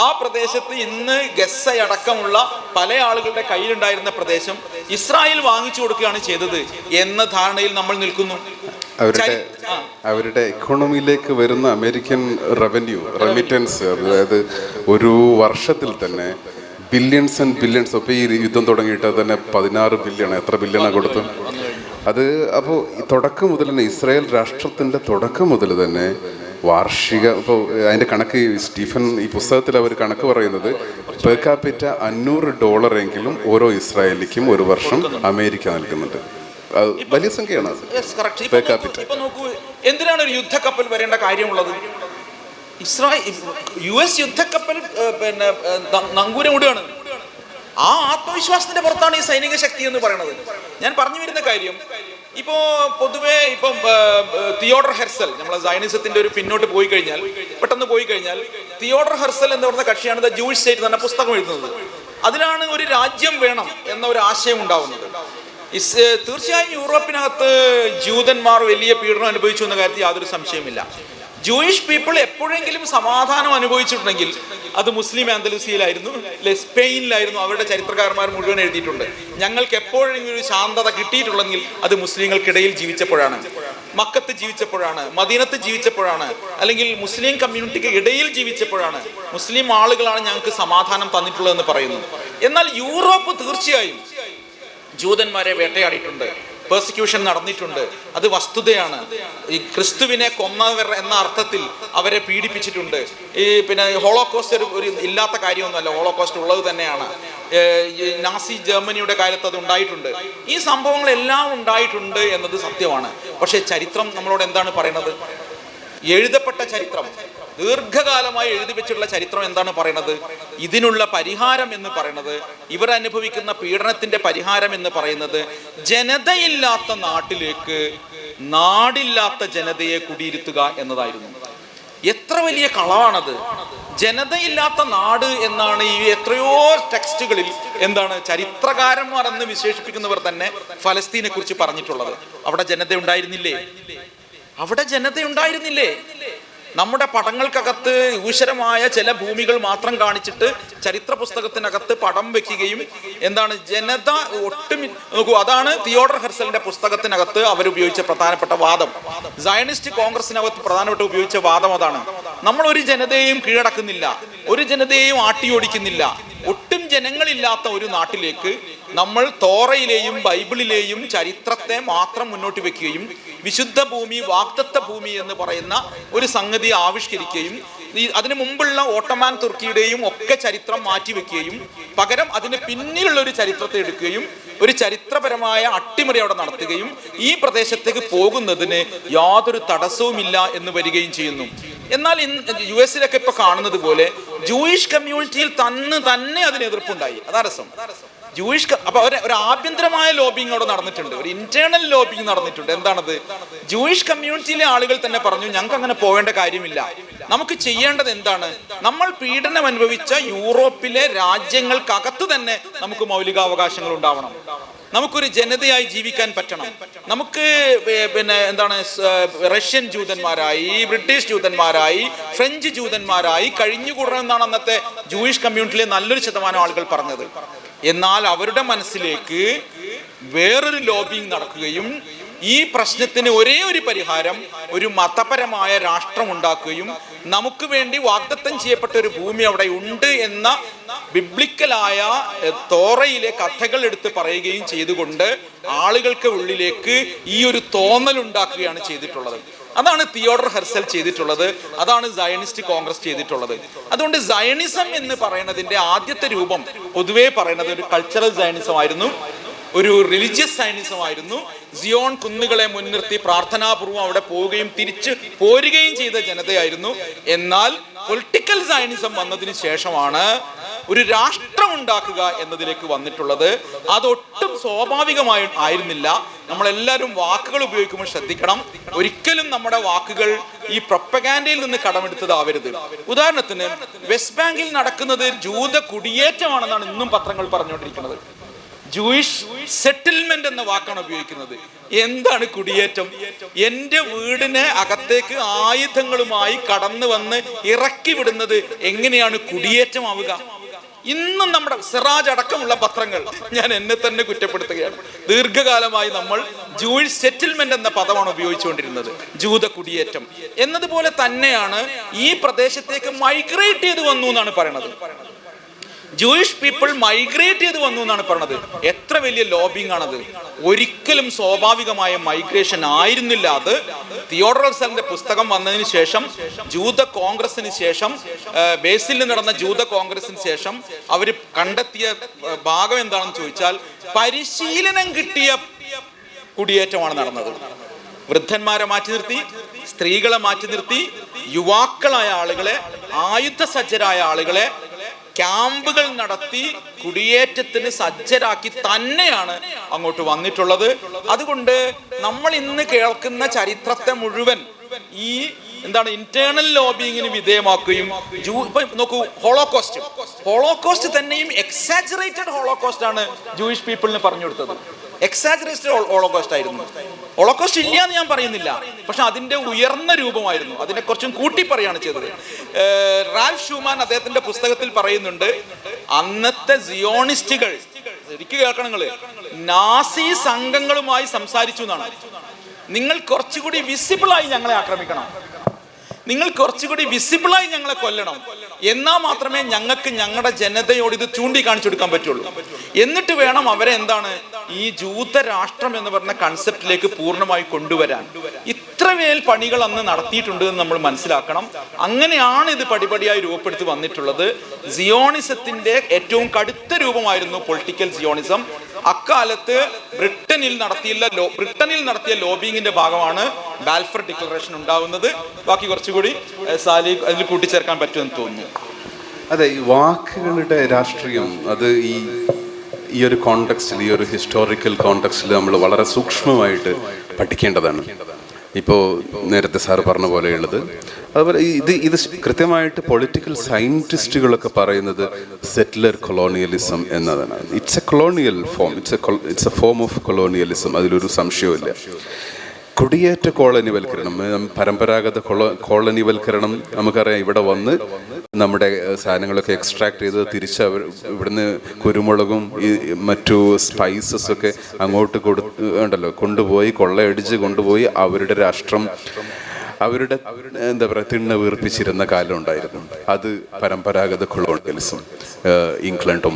ആ പ്രദേശത്ത് ഇന്ന് ഗസ്സയടക്കമുള്ള പല ആളുകളുടെ കയ്യിലുണ്ടായിരുന്ന പ്രദേശം ഇസ്രായേൽ വാങ്ങിച്ചു കൊടുക്കുകയാണ് ചെയ്തത് എന്ന ധാരണയിൽ നമ്മൾ നിൽക്കുന്നു. അവരുടെ എക്കോണമിയിലേക്ക് വരുന്ന അമേരിക്കൻ റെമിറ്റൻസ്, അതായത് ഒരു വർഷത്തിൽ തന്നെ ബില്യൺസ് ആൻഡ് ബില്യൺസ്. അപ്പോൾ ഈ യുദ്ധം തുടങ്ങിയിട്ട് തന്നെ 16 ബില്യൺ, എത്ര ബില്യണാണ് കൊടുത്തു അത്. അപ്പോൾ തുടക്കം മുതൽ തന്നെ ഇസ്രായേൽ രാഷ്ട്രത്തിൻ്റെ തുടക്കം മുതൽ തന്നെ വാർഷിക, ഇപ്പോൾ അതിൻ്റെ കണക്ക് സ്റ്റീഫൻ ഈ പുസ്തകത്തിൽ അവർ കണക്ക് പറയുന്നത് പെർ കാപ്പിറ്റ $500 ഓരോ ഇസ്രായേലിക്കും ഒരു വർഷം അമേരിക്ക നൽകുന്നുണ്ട്. വലിയ സംഖ്യയാണ്. എന്തിനാണ് ഒരു യുദ്ധക്കപ്പൽ വരേണ്ട കാര്യമുള്ളത്? US യുദ്ധക്കപ്പൽ പിന്നെ നങ്കൂരം ഓടുകയാണ്. ആ ആത്മവിശ്വാസത്തിന്റെ പുറത്താണ് ഈ സൈനിക ശക്തി എന്ന് പറയുന്നത്. ഞാൻ പറഞ്ഞു വരുന്ന കാര്യം, ഇപ്പോ പൊതുവെ ഇപ്പം തിയോഡർ ഹെർസൽ, നമ്മളെ സയനിസത്തിന്റെ ഒരു പിന്നോട്ട് പോയി കഴിഞ്ഞാൽ, പെട്ടെന്ന് പോയി കഴിഞ്ഞാൽ, തിയോഡർ ഹെർസൽ എന്ന് പറയുന്ന കക്ഷിയാണ് ദ ജൂയിഷ് സ്റ്റേറ്റ് എന്ന പുസ്തകം എഴുതുന്നത്. അതിലാണ് ഒരു രാജ്യം വേണം എന്ന ഒരു ആശയം ഉണ്ടാവുന്നത്. തീർച്ചയായും യൂറോപ്പിനകത്ത് ജൂതന്മാർ വലിയ പീഡനം അനുഭവിച്ചു എന്ന കാര്യത്തിൽ യാതൊരു സംശയമില്ല. ജൂയിഷ് പീപ്പിൾ എപ്പോഴെങ്കിലും സമാധാനം അനുഭവിച്ചിട്ടുണ്ടെങ്കിൽ അത് മുസ്ലിം ആന്തലൂസിയയിലായിരുന്നു, സ്പെയിനിലായിരുന്നു. അവരുടെ ചരിത്രകാരന്മാർ മുഴുവൻ എഴുതിയിട്ടുണ്ട്. ഞങ്ങൾക്ക് എപ്പോഴെങ്കിലും ഒരു ശാന്തത കിട്ടിയിട്ടുള്ളെങ്കിൽ അത് മുസ്ലിങ്ങൾക്കിടയിൽ ജീവിച്ചപ്പോഴാണ്, മക്കത്ത് ജീവിച്ചപ്പോഴാണ്, മദീനത്ത് ജീവിച്ചപ്പോഴാണ്, അല്ലെങ്കിൽ മുസ്ലിം കമ്മ്യൂണിറ്റിക്ക് ഇടയിൽ ജീവിച്ചപ്പോഴാണ്. മുസ്ലിം ആളുകളാണ് ഞങ്ങൾക്ക് സമാധാനം തന്നിട്ടുള്ളതെന്ന് പറയുന്നു. എന്നാൽ യൂറോപ്പ് തീർച്ചയായും ജൂതന്മാരെ വേട്ടയാടിയിട്ടുണ്ട്, പെർസിക്യൂഷൻ നടന്നിട്ടുണ്ട്, അത് വസ്തുതയാണ്. ഈ ക്രിസ്തുവിനെ കൊന്നവർ എന്ന അർത്ഥത്തിൽ അവരെ പീഡിപ്പിച്ചിട്ടുണ്ട്. ഈ പിന്നെ ഹോളോകോസ്റ്റ് ഒരു ഇല്ലാത്ത കാര്യമൊന്നുമല്ല, ഹോളോകോസ്റ്റ് ഉള്ളത് തന്നെയാണ്. നാസി ജർമ്മനിയുടെ കാലത്ത് അത് ഉണ്ടായിട്ടുണ്ട്. ഈ സംഭവങ്ങളെല്ലാം ഉണ്ടായിട്ടുണ്ട് എന്നത് സത്യമാണ്. പക്ഷേ ചരിത്രം നമ്മളോട് എന്താണ് പറയുന്നത്? എഴുതപ്പെട്ട ചരിത്രം, ദീർഘകാലമായി എഴുതി വെച്ചിട്ടുള്ള ചരിത്രം എന്താണ് പറയുന്നത്? ഇതിനുള്ള പരിഹാരം എന്ന് പറയുന്നത്, ഇവർ അനുഭവിക്കുന്ന പീഡനത്തിന്റെ പരിഹാരം എന്ന് പറയുന്നത്, ജനതയില്ലാത്ത നാട്ടിലേക്ക് നാടില്ലാത്ത ജനതയെ കുടിയിരുത്തുക എന്നതായിരുന്നു. എത്ര വലിയ കളവാണത്! ജനതയില്ലാത്ത നാട് എന്നാണ് ഈ എത്രയോ ടെക്സ്റ്റുകളിൽ എന്താണ് ചരിത്രകാരന്മാർ എന്ന് വിശേഷിപ്പിക്കുന്നവർ തന്നെ ഫലസ്തീനെ കുറിച്ച് പറഞ്ഞിട്ടുള്ളത്. അവിടെ ജനത ഉണ്ടായിരുന്നില്ലേ? അവിടെ ജനത ഉണ്ടായിരുന്നില്ലേ? നമ്മുടെ പടങ്ങൾക്കകത്ത് ഊശ്വരമായ ചില ഭൂമികൾ മാത്രം കാണിച്ചിട്ട് ചരിത്ര പുസ്തകത്തിനകത്ത് പടം വെക്കുകയും എന്താണ് ജനത ഒട്ടും നോക്കൂ. അതാണ് തിയോഡർ ഹെർസലിന്റെ പുസ്തകത്തിനകത്ത് അവരുപയോഗിച്ച പ്രധാനപ്പെട്ട വാദം. സയനിസ്റ്റ് കോൺഗ്രസിനകത്ത് പ്രധാനപ്പെട്ട ഉപയോഗിച്ച വാദം അതാണ്. നമ്മൾ ഒരു ജനതയെയും കീഴടക്കുന്നില്ല, ഒരു ജനതയെയും ആട്ടിയോടിക്കുന്നില്ല. ഒട്ടും ജനങ്ങളില്ലാത്ത ഒരു നാട്ടിലേക്ക് നമ്മൾ തോറയിലെയും ബൈബിളിലെയും ചരിത്രത്തെ മാത്രം മുന്നോട്ട് വെക്കുകയും വിശുദ്ധ ഭൂമി, വാഗ്ദത്ത ഭൂമി എന്ന് പറയുന്ന ഒരു സംഗതി ആവിഷ്കരിക്കുകയും അതിനു മുമ്പുള്ള ഓട്ടോമാൻ തുർക്കിയുടെയും ഒക്കെ ചരിത്രം മാറ്റിവെക്കുകയും പകരം അതിന് പിന്നിലുള്ള ഒരു ചരിത്രത്തെ എടുക്കുകയും ഒരു ചരിത്രപരമായ അട്ടിമറി അവിടെ നടത്തുകയും ഈ പ്രദേശത്തേക്ക് പോകുന്നതിന് യാതൊരു തടസ്സവുമില്ല എന്ന് വരികയും ചെയ്യുന്നു. എന്നാൽ US-ലൊക്കെ ഇപ്പൊ കാണുന്നത് പോലെ ജൂയിഷ് കമ്മ്യൂണിറ്റിയിൽ തന്നെ അതിന് എതിർപ്പുണ്ടായി. അതാ രസം. ജൂയിഷ് അപ്പൊ ഒരു ആഭ്യന്തരമായ ലോബിങ് അവിടെ നടന്നിട്ടുണ്ട്, ഒരു ഇന്റേണൽ ലോബിങ് നടന്നിട്ടുണ്ട്. എന്താണത്? ജൂയിഷ് കമ്മ്യൂണിറ്റിയിലെ ആളുകൾ തന്നെ പറഞ്ഞു, ഞങ്ങൾക്ക് അങ്ങനെ പോവേണ്ട കാര്യമില്ല, നമുക്ക് ചെയ്യേണ്ടത് എന്താണ്? നമ്മൾ പീഡനം അനുഭവിച്ച യൂറോപ്പിലെ രാജ്യങ്ങൾക്കകത്ത് തന്നെ നമുക്ക് മൗലികാവകാശങ്ങൾ ഉണ്ടാവണം, നമുക്കൊരു ജനതയായി ജീവിക്കാൻ പറ്റണം. നമുക്ക് പിന്നെ എന്താണ് റഷ്യൻ ജൂതന്മാരായി, ബ്രിട്ടീഷ് ജൂതന്മാരായി, ഫ്രഞ്ച് ജൂതന്മാരായി കഴിഞ്ഞുകൂടണമെന്നാണ് അന്നത്തെ ജൂയിഷ് കമ്മ്യൂണിറ്റിയിലെ നല്ലൊരു ശതമാനം ആളുകൾ പറഞ്ഞത്. എന്നാൽ അവരുടെ മനസ്സിലേക്ക് വേറൊരു ലോബിങ് നടക്കുകയും ഈ പ്രശ്നത്തിന് ഒരേ ഒരു പരിഹാരം ഒരു മതപരമായ രാഷ്ട്രം ഉണ്ടാക്കുകയും നമുക്ക് വേണ്ടി വാഗ്ദത്തം ചെയ്യപ്പെട്ട ഒരു ഭൂമി അവിടെ ഉണ്ട് എന്ന ബിബ്ലിക്കലായ തോറയിലെ കഥകൾ എടുത്ത് പറയുകയും ചെയ്തുകൊണ്ട് ആളുകൾക്ക് ഉള്ളിലേക്ക് ഈ ഒരു തോന്നൽ ഉണ്ടാക്കുകയാണ് ചെയ്തിട്ടുള്ളത്. അതാണ് തിയോഡർ ഹെർസൽ ചെയ്തിട്ടുള്ളത്, അതാണ് സയനിസ്റ്റ് കോൺഗ്രസ് ചെയ്തിട്ടുള്ളത്. അതുകൊണ്ട് സയനിസം എന്ന് പറയുന്നതിന്റെ ആദ്യത്തെ രൂപം പൊതുവേ പറയുന്നത് ഒരു കൾച്ചറൽ സയനിസം ആയിരുന്നു, ഒരു റിലീജിയസ് സയനിസം ആയിരുന്നു. സിയോൺ കുന്നുകളെ മുൻനിർത്തി പ്രാർത്ഥനാപൂർവ്വം അവിടെ പോവുകയും തിരിച്ച് പോരുകയും ചെയ്ത ജനതയായിരുന്നു. എന്നാൽ പൊളിറ്റിക്കൽ സയനിസം വന്നതിന് ശേഷമാണ് ഒരു രാഷ്ട്രം ഉണ്ടാക്കുക എന്നതിലേക്ക് വന്നിട്ടുള്ളത്. അതൊട്ടും സ്വാഭാവികമായി ആയിരുന്നില്ല. നമ്മളെല്ലാവരും വാക്കുകൾ ഉപയോഗിക്കുമ്പോൾ ശ്രദ്ധിക്കണം, ഒരിക്കലും നമ്മുടെ വാക്കുകൾ ഈ പ്രൊപ്പഗാൻഡയിൽ നിന്ന് കടമെടുത്തതാവരുത്. ഉദാഹരണത്തിന് വെസ്റ്റ് ബാങ്കിൽ നടക്കുന്നത് ജൂത കുടിയേറ്റമാണെന്നാണ് ഇന്നും പത്രങ്ങൾ പറഞ്ഞുകൊണ്ടിരിക്കുന്നത്. ജൂയിഷ് സെറ്റിൽമെന്റ് എന്ന വാക്കാണ് ഉപയോഗിക്കുന്നത്. എന്താണ് കുടിയേറ്റം? എൻ്റെ വീടിന് അകത്തേക്ക് ആയുധങ്ങളുമായി കടന്നു വന്ന് ഇറക്കി വിടുന്നത് എങ്ങനെയാണ് കുടിയേറ്റമാവുക? ഇന്നും നമ്മുടെ സിറാജ് അടക്കമുള്ള പത്രങ്ങൾ, ഞാൻ എന്നെ തന്നെ കുറ്റപ്പെടുത്തുകയാണ്, ദീർഘകാലമായി നമ്മൾ ജൂയിഷ് സെറ്റിൽമെന്റ് എന്ന പദമാണ് ഉപയോഗിച്ചുകൊണ്ടിരുന്നത്. ജൂത കുടിയേറ്റം എന്നതുപോലെ തന്നെയാണ് ഈ പ്രദേശത്തേക്ക് മൈഗ്രേറ്റ് ചെയ്ത് വന്നു എന്നാണ് പറയുന്നത്. ജൂയിഷ് പീപ്പിൾ മൈഗ്രേറ്റ് ചെയ്ത് വന്നു എന്നാണ് പറഞ്ഞത്. എത്ര വലിയ ലോബിംഗ് ആണത്! ഒരിക്കലും സ്വാഭാവികമായ മൈഗ്രേഷൻ ആയിരുന്നില്ല അത്. തിയോഡർ ഹെർസലിന്റെ പുസ്തകം വന്നതിന് ശേഷം, ജൂത കോൺഗ്രസിന് ശേഷം, ബേസിലിൽ നടന്ന ജൂത കോൺഗ്രസിന് ശേഷം അവർ കണ്ടെത്തിയ ഭാഗം എന്താണെന്ന് ചോദിച്ചാൽ, പരിശീലനം കിട്ടിയ കുടിയേറ്റമാണ് നടന്നത്. വൃദ്ധന്മാരെ മാറ്റി നിർത്തി, സ്ത്രീകളെ മാറ്റി നിർത്തി, യുവാക്കളായ ആളുകളെ, ആയുധസജ്ജരായ ആളുകളെ ക്യാമ്പുകൾ നടത്തി കുടിയേറ്റത്തിന് സജ്ജരാക്കി തന്നെയാണ് അങ്ങോട്ട് വന്നിട്ടുള്ളത്. അതുകൊണ്ട് നമ്മൾ ഇന്ന് കേൾക്കുന്ന ചരിത്രത്തെ മുഴുവൻ ഈ ഇന്റേണൽ ലോബിങ്ങിന് വിധേയമാക്കുകയും, നോക്കൂ, ഹോളോകോസ്റ്റ് തന്നെയും എക്സാജറേറ്റഡ് ഹോളോകോസ്റ്റ് ആണ് ജൂയിഷ് പീപ്പിളിന് പറഞ്ഞു കൊടുത്തത്. എക്സാജറേറ്റഡ് ഹോളോകോസ്റ്റ് ആയിരുന്നു. ഹോളോകോസ്റ്റ് ഇല്ല എന്ന് ഞാൻ പറയുന്നില്ല, പക്ഷെ അതിന്റെ ഉയർന്ന രൂപമായിരുന്നു. അതിനെ കുറച്ചും കൂട്ടി പറയാണ് ചെയ്തത്. റാൽഫ് ഷൂമാൻ അദ്ദേഹത്തിന്റെ പുസ്തകത്തിൽ പറയുന്നുണ്ട്, അന്നത്തെ സിയോണിസ്റ്റുകൾ, ശരിക്കും കേൾക്കണം നിങ്ങള്, നാസി സംഘങ്ങളുമായി സംസാരിച്ചു എന്നാണ്. നിങ്ങൾ കുറച്ചുകൂടി വിസിബിളായി ഞങ്ങളെ ആക്രമിക്കണം, നിങ്ങൾ കുറച്ചുകൂടി വിസിബിളായി ഞങ്ങളെ കൊല്ലണം, എന്നാൽ മാത്രമേ ഞങ്ങൾക്ക് ഞങ്ങളുടെ ജനതയോട് ഇത് ചൂണ്ടിക്കാണിച്ചു കൊടുക്കാൻ പറ്റുള്ളൂ. എന്നിട്ട് വേണം അവരെ ഈ ജൂത രാഷ്ട്രം എന്ന് പറഞ്ഞ കൺസെപ്റ്റിലേക്ക് പൂർണ്ണമായി കൊണ്ടുവരാൻ. ഇത്രമേൽ പണികൾ അന്ന് നടത്തിയിട്ടുണ്ട് എന്ന് നമ്മൾ മനസ്സിലാക്കണം. അങ്ങനെയാണ് ഇത് പടിപടിയായി രൂപപ്പെടുത്തി വന്നിട്ടുള്ളത്. സിയോണിസത്തിന്റെ ഏറ്റവും കടുത്ത രൂപമായിരുന്നു പൊളിറ്റിക്കൽ സിയോണിസം. അക്കാലത്ത് ബ്രിട്ടനിൽ നടത്തിയ ലോബിങ്ങിന്റെ ഭാഗമാണ് ബാൽഫർ ഡിക്ലറേഷൻ ഉണ്ടാവുന്നത്. ബാക്കി കുറച്ചുകൂടി സാലി അതിൽ കൂട്ടിച്ചേർക്കാൻ പറ്റുമെന്ന് തോന്നുന്നു. അതെ, ഈ വാക്കുകളുടെ രാഷ്ട്രീയം അത് ഈ ഒരു കോണ്ടെക്സ്റ്റിൽ, ഈ ഒരു ഹിസ്റ്റോറിക്കൽ കോണ്ടെക്സ്റ്റിൽ നമ്മൾ വളരെ സൂക്ഷ്മമായിട്ട് പഠിക്കേണ്ടതാണ്. ഇപ്പോൾ നേരത്തെ സാറ് പറഞ്ഞ പോലെയുള്ളത്, അതുപോലെ ഇത് കൃത്യമായിട്ട് പൊളിറ്റിക്കൽ സയൻറ്റിസ്റ്റുകളൊക്കെ പറയുന്നത് സെറ്റിലർ കൊളോണിയലിസം എന്നതാണ്. It's A colonial form, it's A form of colonialism, അതിലൊരു സംശയവുമില്ല. കുടിയേറ്റ കോളനിവൽക്കരണം, പരമ്പരാഗത കോളനിവൽക്കരണം നമുക്കറിയാം. ഇവിടെ വന്ന് നമ്മുടെ സാധനങ്ങളൊക്കെ എക്സ്ട്രാക്ട് ചെയ്ത് തിരിച്ച് ഇവിടുന്ന് കുരുമുളകും ഈ മറ്റു സ്പൈസസൊക്കെ അങ്ങോട്ട് കൊണ്ടുപോയി കൊള്ളയടിച്ച് കൊണ്ടുപോയി അവരുടെ രാഷ്ട്രം, അവരുടെ തിണ്ണ വീർപ്പിച്ചിരുന്ന കാലം ഉണ്ടായിരുന്നു. അത് പരമ്പരാഗത കൊളോണിയലിസം. ഇംഗ്ലണ്ടും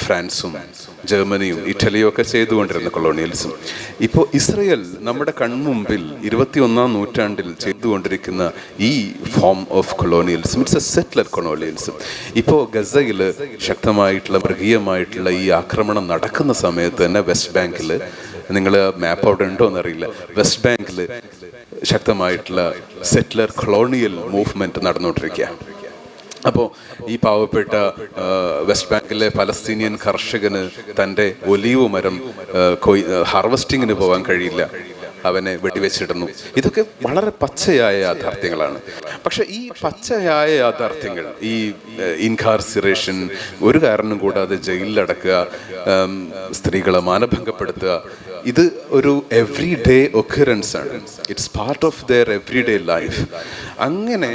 ഫ്രാൻസും ജർമ്മനിയും ഇറ്റലിയും ഒക്കെ ചെയ്തുകൊണ്ടിരുന്ന കൊളോണിയലിസം. ഇപ്പോൾ ഇസ്രയേൽ നമ്മുടെ കൺമുമ്പിൽ 21-ാം നൂറ്റാണ്ടിൽ ചെയ്തുകൊണ്ടിരിക്കുന്ന ഈ form of colonialism, it's A settler colonialism. ഇപ്പോൾ ഗസയിൽ ശക്തമായിട്ടുള്ള മൃഗീയമായിട്ടുള്ള ഈ ആക്രമണം നടക്കുന്ന സമയത്ത് തന്നെ വെസ്റ്റ് ബാങ്കിൽ, നിങ്ങൾ മാപ്പ് അവിടെ ഉണ്ടോ എന്നറിയില്ല, വെസ്റ്റ് ബാങ്കിൽ ശക്തമായിട്ടുള്ള സെറ്റിലർ കൊളോണിയൽ മൂവ്മെൻറ്റ് നടന്നുകൊണ്ടിരിക്കുക. അപ്പോൾ ഈ പാവപ്പെട്ട വെസ്റ്റ് ബാങ്കിലെ പലസ്തീനിയൻ കർഷകന് തൻ്റെ ഒലീവ് മരം ഹാർവസ്റ്റിങ്ങിന് പോകാൻ കഴിയില്ല, അവനെ വെടിവെച്ചിടുന്നു. ഇതൊക്കെ വളരെ പച്ചയായ യാഥാർത്ഥ്യങ്ങളാണ്. പക്ഷെ ഈ പച്ചയായ യാഥാർത്ഥ്യങ്ങൾ, ഈ ഇൻകാർസിറേഷൻ, ഒരു കാരണം കൂടാതെ ജയിലിലടക്കുക, സ്ത്രീകളെ മാനഭംഗപ്പെടുത്തുക, ഇത് ഒരു എവ്രി ഡേ ഒക്കറൻസ് ആണ്. It's part of their every day life. അങ്ങനെ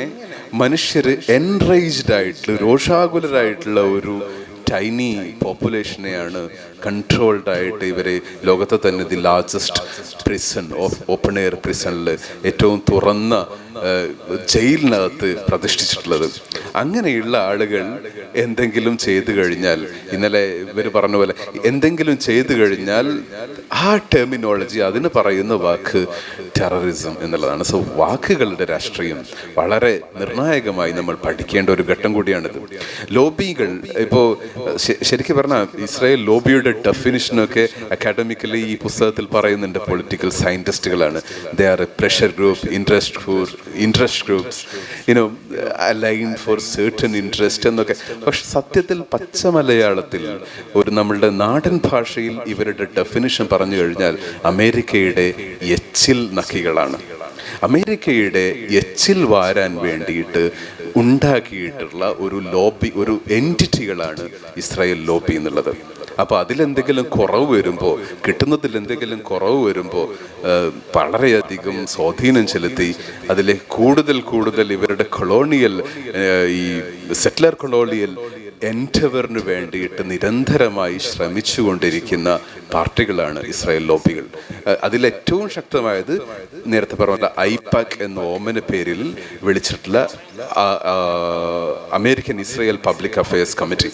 മനുഷ്യർ എൻറേജ്ഡ് ആയിട്ടുള്ള, രോഷാകുലരായിട്ടുള്ള ഒരു ടൈനി പോപ്പുലേഷനെയാണ് കൺട്രോൾഡ് ആയിട്ട് ഇവരെ ലോകത്തെ തന്നെ the largest prison open air പ്രിസണിൽ ഏറ്റവും തുറന്ന ജയിലിനകത്ത് പ്രതിഷ്ഠിച്ചിട്ടുള്ളത്. അങ്ങനെയുള്ള ആളുകൾ എന്തെങ്കിലും ചെയ്തു കഴിഞ്ഞാൽ, ഇന്നലെ ഇവർ പറഞ്ഞ പോലെ എന്തെങ്കിലും ചെയ്തു കഴിഞ്ഞാൽ ആ ടെർമിനോളജി, അതിന് പറയുന്ന വാക്ക് ടെററിസം എന്നുള്ളതാണ്. സോ വാക്കുകളുടെ രാഷ്ട്രീയം വളരെ നിർണായകമായി നമ്മൾ പഠിക്കേണ്ട ഒരു ഘട്ടം കൂടിയാണിത്. ലോബികൾ ഇപ്പോൾ ശരിക്കും പറഞ്ഞാൽ ഇസ്രായേൽ ലോബിയുടെ ഡെഫിനിഷനൊക്കെ അക്കാഡമിക്കലി ഈ പുസ്തകത്തിൽ പറയുന്നുണ്ട്. പൊളിറ്റിക്കൽ സയൻറ്റിസ്റ്റുകളാണ്. They are a pressure group, interest groups, you know aligned for certain interest എന്നൊക്കെ. പക്ഷെ സത്യത്തിൽ പച്ച മലയാളത്തിൽ നമ്മളുടെ നാടൻ ഭാഷയിൽ ഇവരുടെ ഡെഫിനിഷൻ പറഞ്ഞു കഴിഞ്ഞാൽ അമേരിക്കയുടെ എച്ചിൽ നക്കികളാണ്. അമേരിക്കയുടെ എച്ചിൽ വാരാൻ വേണ്ടിയിട്ട് ഉണ്ടാക്കിയിട്ടുള്ള ഒരു ലോബി, ഒരു എൻറ്റിറ്റികളാണ് ഇസ്രായേൽ ലോബി എന്നുള്ളത്. അപ്പോൾ അതിലെന്തെങ്കിലും കുറവ് വരുമ്പോൾ, കിട്ടുന്നതിൽ എന്തെങ്കിലും കുറവ് വരുമ്പോൾ വളരെയധികം സ്വാധീനം ചെലുത്തി അതിലെ കൂടുതൽ ഇവരുടെ കൊളോണിയൽ, ഈ സെറ്റിലർ കൊളോണിയൽ എൻഡവറിന് വേണ്ടിയിട്ട് നിരന്തരമായി ശ്രമിച്ചുകൊണ്ടിരിക്കുന്ന പാർട്ടികളാണ് ഇസ്രായേൽ ലോബികൾ. അതിലേറ്റവും ശക്തമായത് നേരത്തെ പറഞ്ഞ ഐപാക് എന്ന ഓമന പേരിൽ വിളിച്ചിട്ടുള്ള American Israel public affairs committee.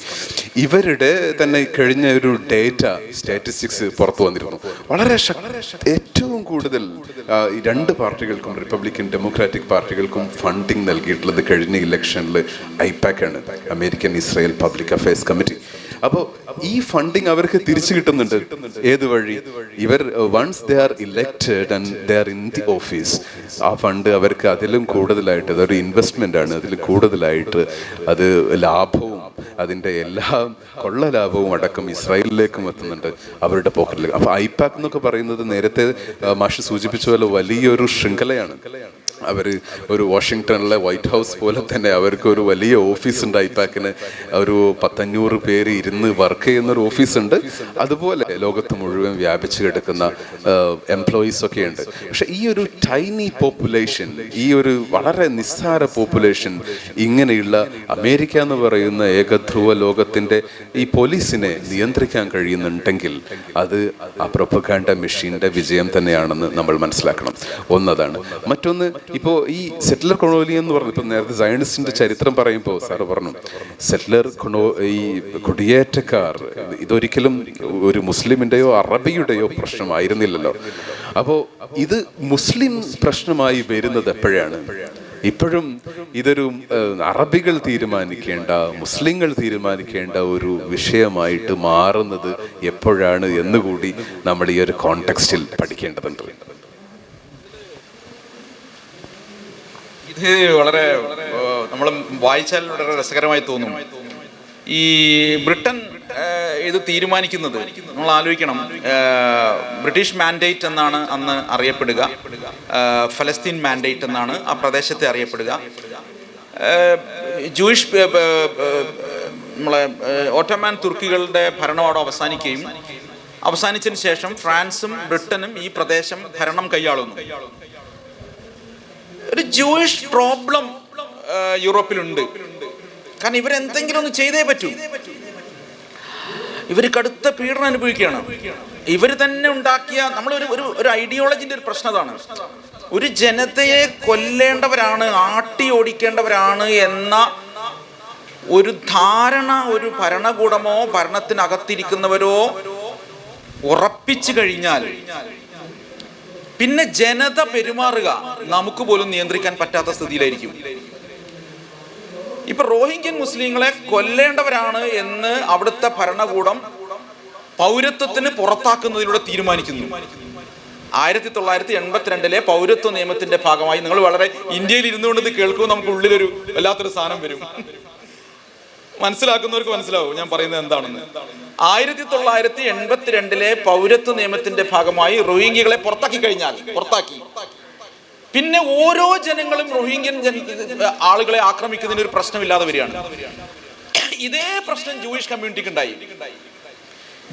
ഇവരുടെ തന്നെ കഴിഞ്ഞ ഒരു ഡേറ്റ സ്റ്റാറ്റിസ്റ്റിക്സ് പുറത്തു വന്നിരുന്നു. വളരെ ഏറ്റവും കൂടുതൽ രണ്ട് പാർട്ടികൾക്കും, റിപ്പബ്ലിക്കൻ ഡെമോക്രാറ്റിക് പാർട്ടികൾക്കും ഫണ്ടിങ് നൽകിയിട്ടുള്ളത് കഴിഞ്ഞ ഇലക്ഷനിൽ ഐപാക് ആണ്, American Israel public affairs Committee. അപ്പോൾ ഈ ഫണ്ടിങ് അവർക്ക് തിരിച്ചു കിട്ടുന്നുണ്ട്. ഏത് വഴി? ഇവർ once they are elected and they are in the office, ആ ഫണ്ട് അവർക്ക് അതിലും കൂടുതലായിട്ട്, അതൊരു ഇൻവെസ്റ്റ്മെൻ്റ് ആണ്, അതിൽ കൂടുതലായിട്ട് അത് ലാഭവും അതിൻ്റെ എല്ലാ കൊള്ള ലാഭവും അടക്കം ഇസ്രായേലിലേക്കും എത്തുന്നുണ്ട്, അവരുടെ പോക്കറ്റിലേക്ക്. അപ്പോൾ ഐപാക് എന്നൊക്കെ പറയുന്നത് നേരത്തെ മാഷ് സൂചിപ്പിച്ച പോലെ വലിയൊരു ശൃംഖലയാണ്. അവർ ഒരു വാഷിങ്ടണിലെ വൈറ്റ് ഹൗസ് പോലെ തന്നെ അവർക്ക് ഒരു വലിയ ഓഫീസുണ്ട്. ഐപാക്കിന് ഒരു 500 പേര് ഇരുന്ന് വർക്ക് ചെയ്യുന്നൊരു ഓഫീസുണ്ട്. അതുപോലെ ലോകത്ത് മുഴുവൻ വ്യാപിച്ചു കിടക്കുന്ന എംപ്ലോയീസ് ഒക്കെ ഉണ്ട്. പക്ഷെ ഈ ഒരു ടൈനി പോപ്പുലേഷൻ, ഈ ഒരു വളരെ നിസ്സാര പോപ്പുലേഷൻ ഇങ്ങനെയുള്ള അമേരിക്ക എന്ന് പറയുന്ന ഏകധ്രുവ ലോകത്തിൻ്റെ ഈ പോലീസിനെ നിയന്ത്രിക്കാൻ കഴിയുന്നുണ്ടെങ്കിൽ അത് ആ പ്രൊപ്പഗാൻഡ മെഷീൻ്റെ വിജയം തന്നെയാണെന്ന് നമ്മൾ മനസ്സിലാക്കണം. ഒന്നതാണ്. മറ്റൊന്ന്, ഇപ്പോൾ ഈ സെറ്റിലർ കൊളോണി എന്ന് പറഞ്ഞു, ഇപ്പം നേരത്തെ സയൻസിൻ്റെ ചരിത്രം പറയുമ്പോൾ സാറ് പറഞ്ഞു, സെറ്റിലർ ഈ കുടിയേറ്റക്കാർ ഇതൊരിക്കലും ഒരു മുസ്ലിമിൻ്റെയോ അറബിയുടെയോ പ്രശ്നമായിരുന്നില്ലല്ലോ. അപ്പോൾ ഇത് മുസ്ലിം പ്രശ്നമായി വരുന്നത് എപ്പോഴാണ്? ഇപ്പോഴും ഇതൊരു അറബികൾ തീരുമാനിക്കേണ്ട, മുസ്ലിങ്ങൾ തീരുമാനിക്കേണ്ട ഒരു വിഷയമായിട്ട് മാറുന്നത് എപ്പോഴാണ് എന്നുകൂടി നമ്മൾ ഈ ഒരു കോണ്ടെക്സ്റ്റിൽ പഠിക്കേണ്ടതുണ്ട്. ഇത് വളരെ നമ്മൾ വായിച്ചാൽ വളരെ രസകരമായി തോന്നും. ഈ ബ്രിട്ടൻ ഇത് തീരുമാനിക്കുന്നത് നമ്മൾ ആലോചിക്കണം. ബ്രിട്ടീഷ് മാൻഡേറ്റ് എന്നാണ് അന്ന് അറിയപ്പെടുക, ഫലസ്തീൻ മാൻഡേറ്റ് എന്നാണ് ആ പ്രദേശത്തെ അറിയപ്പെടുക. ജൂയിഷ് നമ്മളെ ഓട്ടോമാൻ തുർക്കികളുടെ ഭരണം അവിടെ അവസാനിച്ചതിന് ശേഷം ഫ്രാൻസും ബ്രിട്ടനും ഈ പ്രദേശം ഭരണം കൈയാളുന്നു. ഒരു ജൂയിഷ് പ്രോബ്ലം യൂറോപ്പിലുണ്ട്. കാരണം ഇവരെന്തെങ്കിലും ഒന്ന് ചെയ്തേ പറ്റൂ. ഇവർ കടുത്ത പീഡനം അനുഭവിക്കുകയാണ്. ഇവർ തന്നെ ഉണ്ടാക്കിയ ഒരു ഐഡിയോളജിന്റെ ഒരു പ്രശ്നം അതാണ്. ഒരു ജനതയെ കൊല്ലേണ്ടവരാണ്, ആട്ടി ഓടിക്കേണ്ടവരാണ് എന്ന ഒരു ധാരണ ഒരു ഭരണകൂടമോ ഭരണത്തിനകത്തിരിക്കുന്നവരോ ഉറപ്പിച്ചു കഴിഞ്ഞാൽ പിന്നെ ജനത പെരുമാറുക നമുക്ക് പോലും നിയന്ത്രിക്കാൻ പറ്റാത്ത സ്ഥിതിയിലായിരിക്കും. ഇപ്പൊ റോഹിംഗ്യൻ മുസ്ലിങ്ങളെ കൊല്ലേണ്ടവരാണ് എന്ന് അവിടുത്തെ ഭരണകൂടം പൗരത്വത്തിന് പുറത്താക്കുന്നതിലൂടെ തീരുമാനിക്കുന്നു. 1982 പൗരത്വ നിയമത്തിന്റെ ഭാഗമായി, നിങ്ങൾ വളരെ ഇന്ത്യയിൽ ഇരുന്നുകൊണ്ട് ഇത് കേൾക്കുമ്പോൾ നമുക്ക് ഉള്ളിലൊരു വല്ലാത്തൊരു സാധനം വരും. മനസ്സിലാക്കുന്നവർക്ക് മനസ്സിലാവും ഞാൻ പറയുന്നത് എന്താണെന്ന്. 1982 പൗരത്വ നിയമത്തിന്റെ ഭാഗമായി റോഹിംഗ്യകളെ പുറത്താക്കി. പിന്നെ ഓരോ ജനങ്ങളും റോഹിംഗ്യൻ ആളുകളെ ആക്രമിക്കുന്നതിന് ഒരു പ്രശ്നമില്ലാതെ വരികയാണ്. ഇതേ പ്രശ്നം ജൂയിഷ് കമ്മ്യൂണിറ്റിക്ക് ഉണ്ടായി.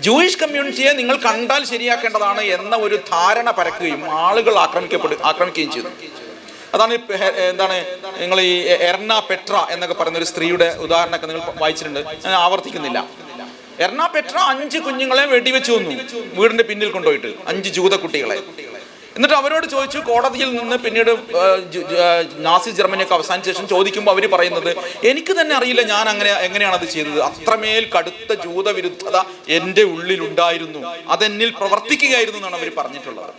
ജൂയിഷ് കമ്മ്യൂണിറ്റിയെ നിങ്ങൾ കണ്ടാൽ ശരിയാക്കേണ്ടതാണ് എന്ന ഒരു ധാരണ പരക്കുകയും ആളുകൾ ആക്രമിക്കുകയും ചെയ്തു. അതാണ് നിങ്ങൾ ഈ എർണ പെട്ര എന്നൊക്കെ പറയുന്ന ഒരു സ്ത്രീയുടെ ഉദാഹരണമൊക്കെ നിങ്ങൾ വായിച്ചിട്ടുണ്ട്, ഞാൻ ആവർത്തിക്കുന്നില്ല. എർണാപെട്ര 5 കുഞ്ഞുങ്ങളെ വെടിവെച്ച് കൊന്നു, വീടിന്റെ പിന്നിൽ കൊണ്ടുപോയിട്ട് 5 ജൂത കുട്ടികളെ. എന്നിട്ട് അവരോട് ചോദിച്ചു, കോടതിയിൽ നിന്ന് പിന്നീട് നാസി ജർമ്മനിയൊക്കെ അവസാനിച്ച ശേഷം ചോദിക്കുമ്പോൾ അവർ പറയുന്നത്, എനിക്ക് തന്നെ അറിയില്ല ഞാൻ എങ്ങനെയാണ് അത് ചെയ്തത്, അത്രമേൽ കടുത്ത ജൂതവിരുദ്ധത എൻ്റെ ഉള്ളിലുണ്ടായിരുന്നു, അതെന്നിൽ പ്രവർത്തിക്കുകയായിരുന്നു എന്നാണ് അവർ പറഞ്ഞിട്ടുള്ളത്.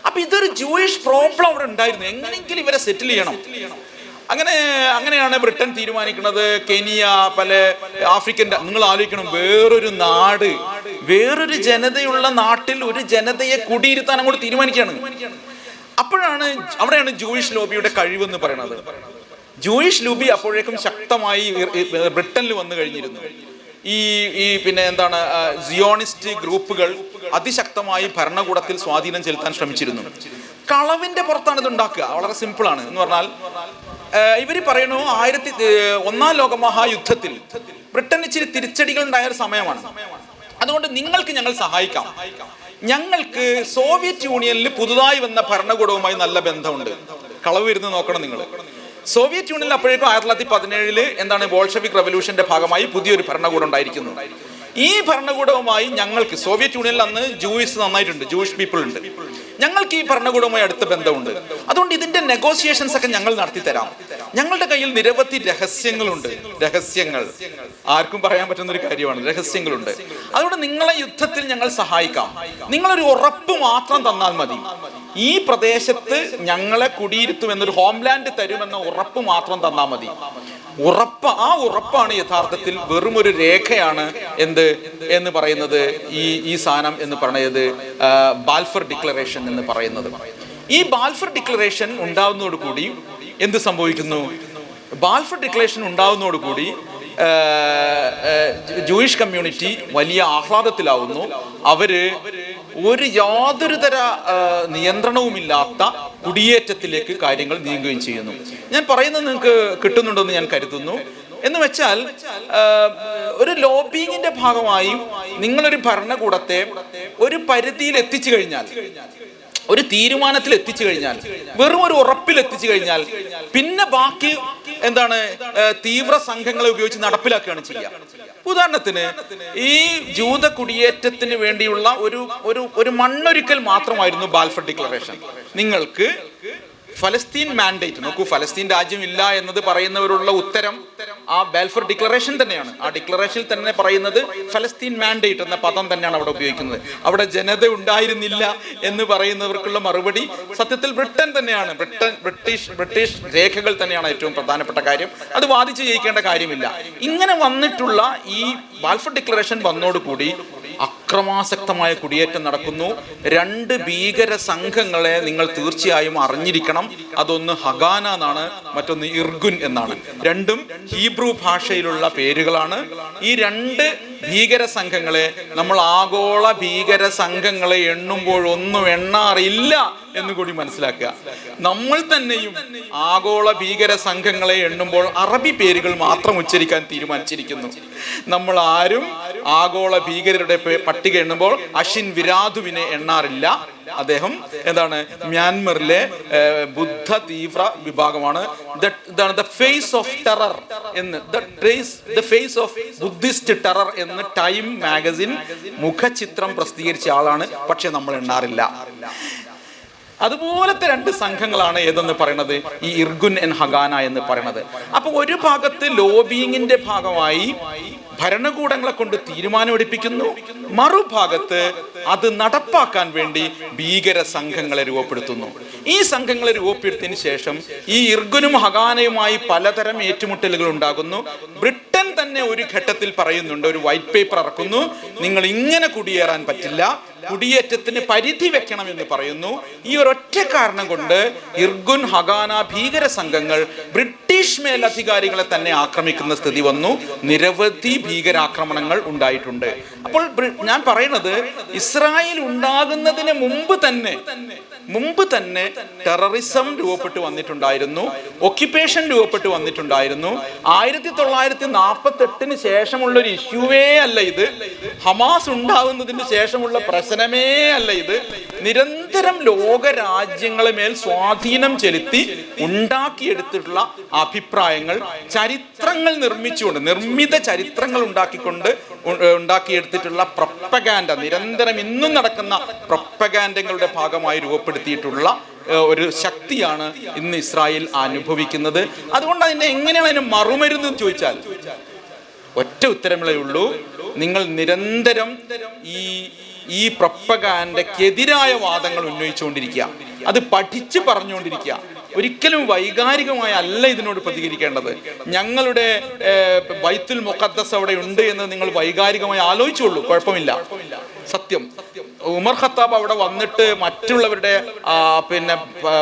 അപ്പൊ ഇതൊരു ജൂയിഷ് പ്രോബ്ലം അവിടെ ഉണ്ടായിരുന്നു, എങ്ങനെയെങ്കിലും ഇവരെ സെറ്റിൽ ചെയ്യണം. അങ്ങനെയാണ് ബ്രിട്ടൻ തീരുമാനിക്കുന്നത്. കെനിയ, പല ആഫ്രിക്കൻ, നിങ്ങൾ ആലോചിക്കണം, വേറൊരു നാട്, വേറൊരു ജനതയുള്ള നാട്ടിൽ ഒരു ജനതയെ കുടിയിരുത്താൻ അങ്ങോട്ട് തീരുമാനിക്കുകയാണ്. അവിടെയാണ് ജൂയിഷ് ലോബിയുടെ കഴിവെന്ന് പറയുന്നത്. ജൂയിഷ് ലോബി അപ്പോഴേക്കും ശക്തമായി ബ്രിട്ടനിൽ വന്നു കഴിഞ്ഞിരുന്നു. പിന്നെ എന്താണ്, സിയോണിസ്റ്റ് ഗ്രൂപ്പുകൾ അതിശക്തമായി ഭരണകൂടത്തിൽ സ്വാധീനം ചെലുത്താൻ ശ്രമിച്ചിരുന്നു. കളവിന്റെ പുറത്താണ് ഇത് ഉണ്ടാക്കുക. വളരെ സിമ്പിളാണ് എന്ന് പറഞ്ഞാൽ, ഇവര് പറയുന്നു 1-ാം ലോകമഹായുദ്ധത്തിൽ ബ്രിട്ടൻ ഇച്ചിരി തിരിച്ചടികൾ ഉണ്ടായ ഒരു സമയമാണ്, അതുകൊണ്ട് നിങ്ങൾക്ക് ഞങ്ങൾ സഹായിക്കാം. ഞങ്ങൾക്ക് സോവിയറ്റ് യൂണിയനിൽ പുതുതായി വന്ന ഭരണകൂടവുമായി നല്ല ബന്ധമുണ്ട്. കളവ് വരുന്നത് നോക്കണം നിങ്ങൾ. സോവിയറ്റ് യൂണിയനിൽ അപ്പോഴേക്കും 1917 എന്താണ്, ബോൾഷെവിക് റവല്യൂഷന്റെ ഭാഗമായി പുതിയൊരു ഭരണകൂടം ഉണ്ടായിരിക്കുന്നു. ഈ ഭരണകൂടവുമായി ഞങ്ങൾക്ക്, സോവിയറ്റ് യൂണിയനിൽ അന്ന് ജൂയിസ് നന്നായിട്ടുണ്ട്, ജൂയിഷ് പീപ്പിൾ ഉണ്ട്, ഞങ്ങൾക്ക് ഈ ഭരണകൂടവുമായി അടുത്ത ബന്ധമുണ്ട്, അതുകൊണ്ട് ഇതിന്റെ നെഗോസിയേഷൻസ് ഒക്കെ ഞങ്ങൾ നടത്തി തരാം. ഞങ്ങളുടെ കയ്യിൽ നിരവധി രഹസ്യങ്ങളുണ്ട്. രഹസ്യങ്ങൾ ആർക്കും പറയാൻ പറ്റുന്ന ഒരു കാര്യമാണ്, രഹസ്യങ്ങളുണ്ട്. അതുകൊണ്ട് നിങ്ങളെ യുദ്ധത്തിൽ ഞങ്ങൾ സഹായിക്കാം, നിങ്ങളൊരു ഉറപ്പ് മാത്രം തന്നാൽ മതി. ഈ പ്രദേശത്ത് ഞങ്ങളെ കുടിയിരുത്തുമെന്നൊരു ഹോംലാൻഡ് തരുമെന്ന ഉറപ്പ് മാത്രം തന്നാൽ മതി. ആ ഉറപ്പാണ് യഥാർത്ഥത്തിൽ വെറും ഒരു രേഖയാണ് എന്ന് പറയുന്നത്. ഈ സാധനം എന്ന് പറയുന്നത് ബാൽഫർ ഡിക്ലറേഷൻ എന്ന് പറയുന്നത്. ഈ ബാൽഫർ ഡിക്ലറേഷൻ ഉണ്ടാവുന്നതോടുകൂടി എന്ത് സംഭവിക്കുന്നു? ബാൽഫർ ഡിക്ലറേഷൻ ഉണ്ടാവുന്നതോടുകൂടി ജൂയിഷ് കമ്മ്യൂണിറ്റി വലിയ ആഹ്ലാദത്തിലാവുന്നു. അവര് യാതൊരു തര നിയന്ത്രണവുമില്ലാത്ത കുടിയേറ്റത്തിലേക്ക് കാര്യങ്ങൾ നീങ്ങുകയും ചെയ്യുന്നു. ഞാൻ പറയുന്നത് നിങ്ങൾക്ക് കിട്ടുന്നുണ്ടെന്ന് ഞാൻ കരുതുന്നു. എന്ന് വെച്ചാൽ, ഒരു ലോബിങ്ങിന്റെ ഭാഗമായി നിങ്ങളൊരു ഭരണകൂടത്തെ ഒരു പരിധിയിൽ എത്തിച്ചു കഴിഞ്ഞാൽ, ഒരു തീരുമാനത്തിൽ എത്തിച്ചു കഴിഞ്ഞാൽ, വെറും ഒരു ഉറപ്പിൽ എത്തിച്ചു കഴിഞ്ഞാൽ, പിന്നെ ബാക്കി എന്താണ്, തീവ്ര സംഘങ്ങളെ ഉപയോഗിച്ച് നടപ്പിലാക്കുകയാണ് ചെയ്യുക. ഉദാഹരണത്തിന്, ഈ ജൂത കുടിയേറ്റത്തിന് വേണ്ടിയുള്ള ഒരു മണ്ണൊരുക്കൽ മാത്രമായിരുന്നു ബാൽഫർ ഡിക്ലറേഷൻ. നിങ്ങൾക്ക് ഫലസ്തീൻ മാൻഡേറ്റ് നോക്കൂ, ഫലസ്തീൻ രാജ്യമില്ല എന്നത് പറയുന്നവരുള്ള ഉത്തരം ആ ബാൽഫർ ഡിക്ലറേഷൻ തന്നെയാണ്. ആ ഡിക്ലറേഷനിൽ തന്നെ പറയുന്നത് ഫലസ്തീൻ മാൻഡേറ്റ് എന്ന പദം തന്നെയാണ് അവിടെ ഉപയോഗിക്കുന്നത്. അവിടെ ജനത ഉണ്ടായിരുന്നില്ല എന്ന് പറയുന്നവർക്കുള്ള മറുപടി സത്യത്തിൽ ബ്രിട്ടൻ തന്നെയാണ്. ബ്രിട്ടീഷ് രേഖകൾ തന്നെയാണ് ഏറ്റവും പ്രധാനപ്പെട്ട കാര്യം. അത് വാദിച്ച് ജയിക്കേണ്ട കാര്യമില്ല. ഇങ്ങനെ വന്നിട്ടുള്ള ഈ ബാൽഫർ ഡിക്ലറേഷൻ വന്നോടുകൂടി അക്രമാസക്തമായ കുടിയേറ്റം നടക്കുന്നു. 2 ഭീകര സംഘങ്ങളെ നിങ്ങൾ തീർച്ചയായും അറിഞ്ഞിരിക്കണം. അതൊന്ന് ഹഗാന എന്നാണ്, മറ്റൊന്ന് ഇർഗുൻ എന്നാണ്. രണ്ടും ഹീബ്രു ഭാഷയിലുള്ള പേരുകളാണ്. ഈ 2 ഭീകര സംഘങ്ങളെ നമ്മൾ ആഗോള ഭീകര സംഘങ്ങളെ എണ്ണുമ്പോഴൊന്നും എണ്ണാറില്ല എന്നുകൂടി മനസ്സിലാക്കുക. നമ്മൾ തന്നെയും ആഗോള ഭീകര സംഘങ്ങളെ എണ്ണുമ്പോൾ അറബി പേരുകൾ മാത്രം ഉച്ചരിക്കാൻ തീരുമാനിച്ചിരിക്കുന്നു. നമ്മൾ ആരും ആഗോള ഭീകരരുടെ പട്ടിക എണ്ണുമ്പോൾ അഷിൻ വിരാധുവിനെ എണ്ണാറില്ല. അദ്ദേഹം എന്താണ്, മ്യാൻമറിലെ ബുദ്ധ തീവ്ര വിഭാഗമാണ്. ഇതാണ് ദ ഫേസ് ഓഫ് ടെറർ എന്ന്, the face of Buddhist terror എന്ന് ടൈം മാഗസിൻ മുഖചിത്രം പ്രസിദ്ധീകരിച്ച ആളാണ്. പക്ഷെ നമ്മൾ എണ്ണാറില്ല. അതുപോലത്തെ 2 സംഘങ്ങളാണ് ഏതെന്ന് പറയുന്നത്, ഈ ഇർഗുൻ ആൻഡ് ഹഗാന എന്ന് പറയുന്നത്. അപ്പൊ ഒരു ഭാഗത്ത് ലോബിയിങ്ങിന്റെ ഭാഗമായി ഭരണകൂടങ്ങളെ കൊണ്ട് തീരുമാനമെടുപ്പിക്കുന്നു, മറുഭാഗത്ത് അത് നടപ്പാക്കാൻ വേണ്ടി ഭീകര സംഘങ്ങളെ രൂപപ്പെടുത്തുന്നു. ഈ സംഘങ്ങളെ രൂപപ്പെടുത്തിയതിനു ശേഷം ഈ ഇർഗുനും ഹഗാനയുമായി പലതരം ഏറ്റുമുട്ടലുകൾ ഉണ്ടാകുന്നു. ബ്രിട്ടൻ തന്നെ ഒരു ഘട്ടത്തിൽ പറയുന്നുണ്ട്, ഒരു വൈറ്റ് പേപ്പർ ഇറക്കുന്നു, നിങ്ങൾ ഇങ്ങനെ കുടിയേറാൻ പറ്റില്ല, കുടിയേറ്റത്തിന് പരിധി വെക്കണം എന്ന് പറയുന്നു. ഈ ഒരൊറ്റ കാരണം കൊണ്ട് ഇർഗുൻ ഹഗാന ഭീകര സംഘങ്ങൾ ബ്രിട്ടീഷ് മേലധികാരികളെ തന്നെ ആക്രമിക്കുന്ന സ്ഥിതി വന്നു. നിരവധി ഭീകരാക്രമണങ്ങൾ ഉണ്ടായിട്ടുണ്ട്. അപ്പോൾ ഞാൻ പറയുന്നത്, ഇസ്രായേൽ ഉണ്ടാകുന്നതിന് മുമ്പ് തന്നെ ടെററിസം രൂപപ്പെട്ടു വന്നിട്ടുണ്ടായിരുന്നു, ഒക്യുപ്പേഷൻ രൂപപ്പെട്ടു വന്നിട്ടുണ്ടായിരുന്നു. 1948 ശേഷമുള്ള ഒരു ഇഷ്യൂവേ അല്ല ഇത്. ഹമാസ് ഉണ്ടാകുന്നതിന് ശേഷമുള്ള പ്രശ്നമേ അല്ല ഇത്. നിരന്തരം ലോക രാജ്യങ്ങളെ മേൽ സ്വാധീനം ചെലുത്തി ഉണ്ടാക്കിയെടുത്തിട്ടുള്ള ആ അഭിപ്രായങ്ങൾ ചരിത്രങ്ങൾ നിർമ്മിത ചരിത്രങ്ങൾ ഉണ്ടാക്കിയെടുത്തിട്ടുള്ള പ്രൊപ്പഗാൻഡ, നിരന്തരം ഇന്നും നടക്കുന്ന പ്രൊപ്പഗാൻഡങ്ങളുടെ ഭാഗമായി രൂപപ്പെടുത്തിയിട്ടുള്ള ഒരു ശക്തിയാണ് ഇന്ന് ഇസ്രായേൽ അനുഭവിക്കുന്നത്. അതുകൊണ്ട് എങ്ങനെയാണ് അതിന് മറുമരുന്ന് ചോദിച്ചാൽ ഒറ്റ ഉത്തരമേ ഉള്ളൂ. നിങ്ങൾ നിരന്തരം ഈ പ്രൊപ്പഗാൻഡയ്ക്കെതിരായ വാദങ്ങൾ ഉന്നയിച്ചുകൊണ്ടിരിക്കുക, അത് പഠിച്ച് പറഞ്ഞുകൊണ്ടിരിക്കുക. ഒരിക്കലും വൈകാരികമായി അല്ല ഇതിനോട് പ്രതികരിക്കേണ്ടത്. ഞങ്ങളുടെ ബൈത്തുൽ മുഖദ്ദസ് അവിടെ ഉണ്ട് എന്ന് നിങ്ങൾ വൈകാരികമായി ആലോചിച്ചുള്ളൂ, കുഴപ്പമില്ല. സത്യം, ഉമർ ഖത്താബ് അവിടെ വന്നിട്ട് മറ്റുള്ളവരുടെ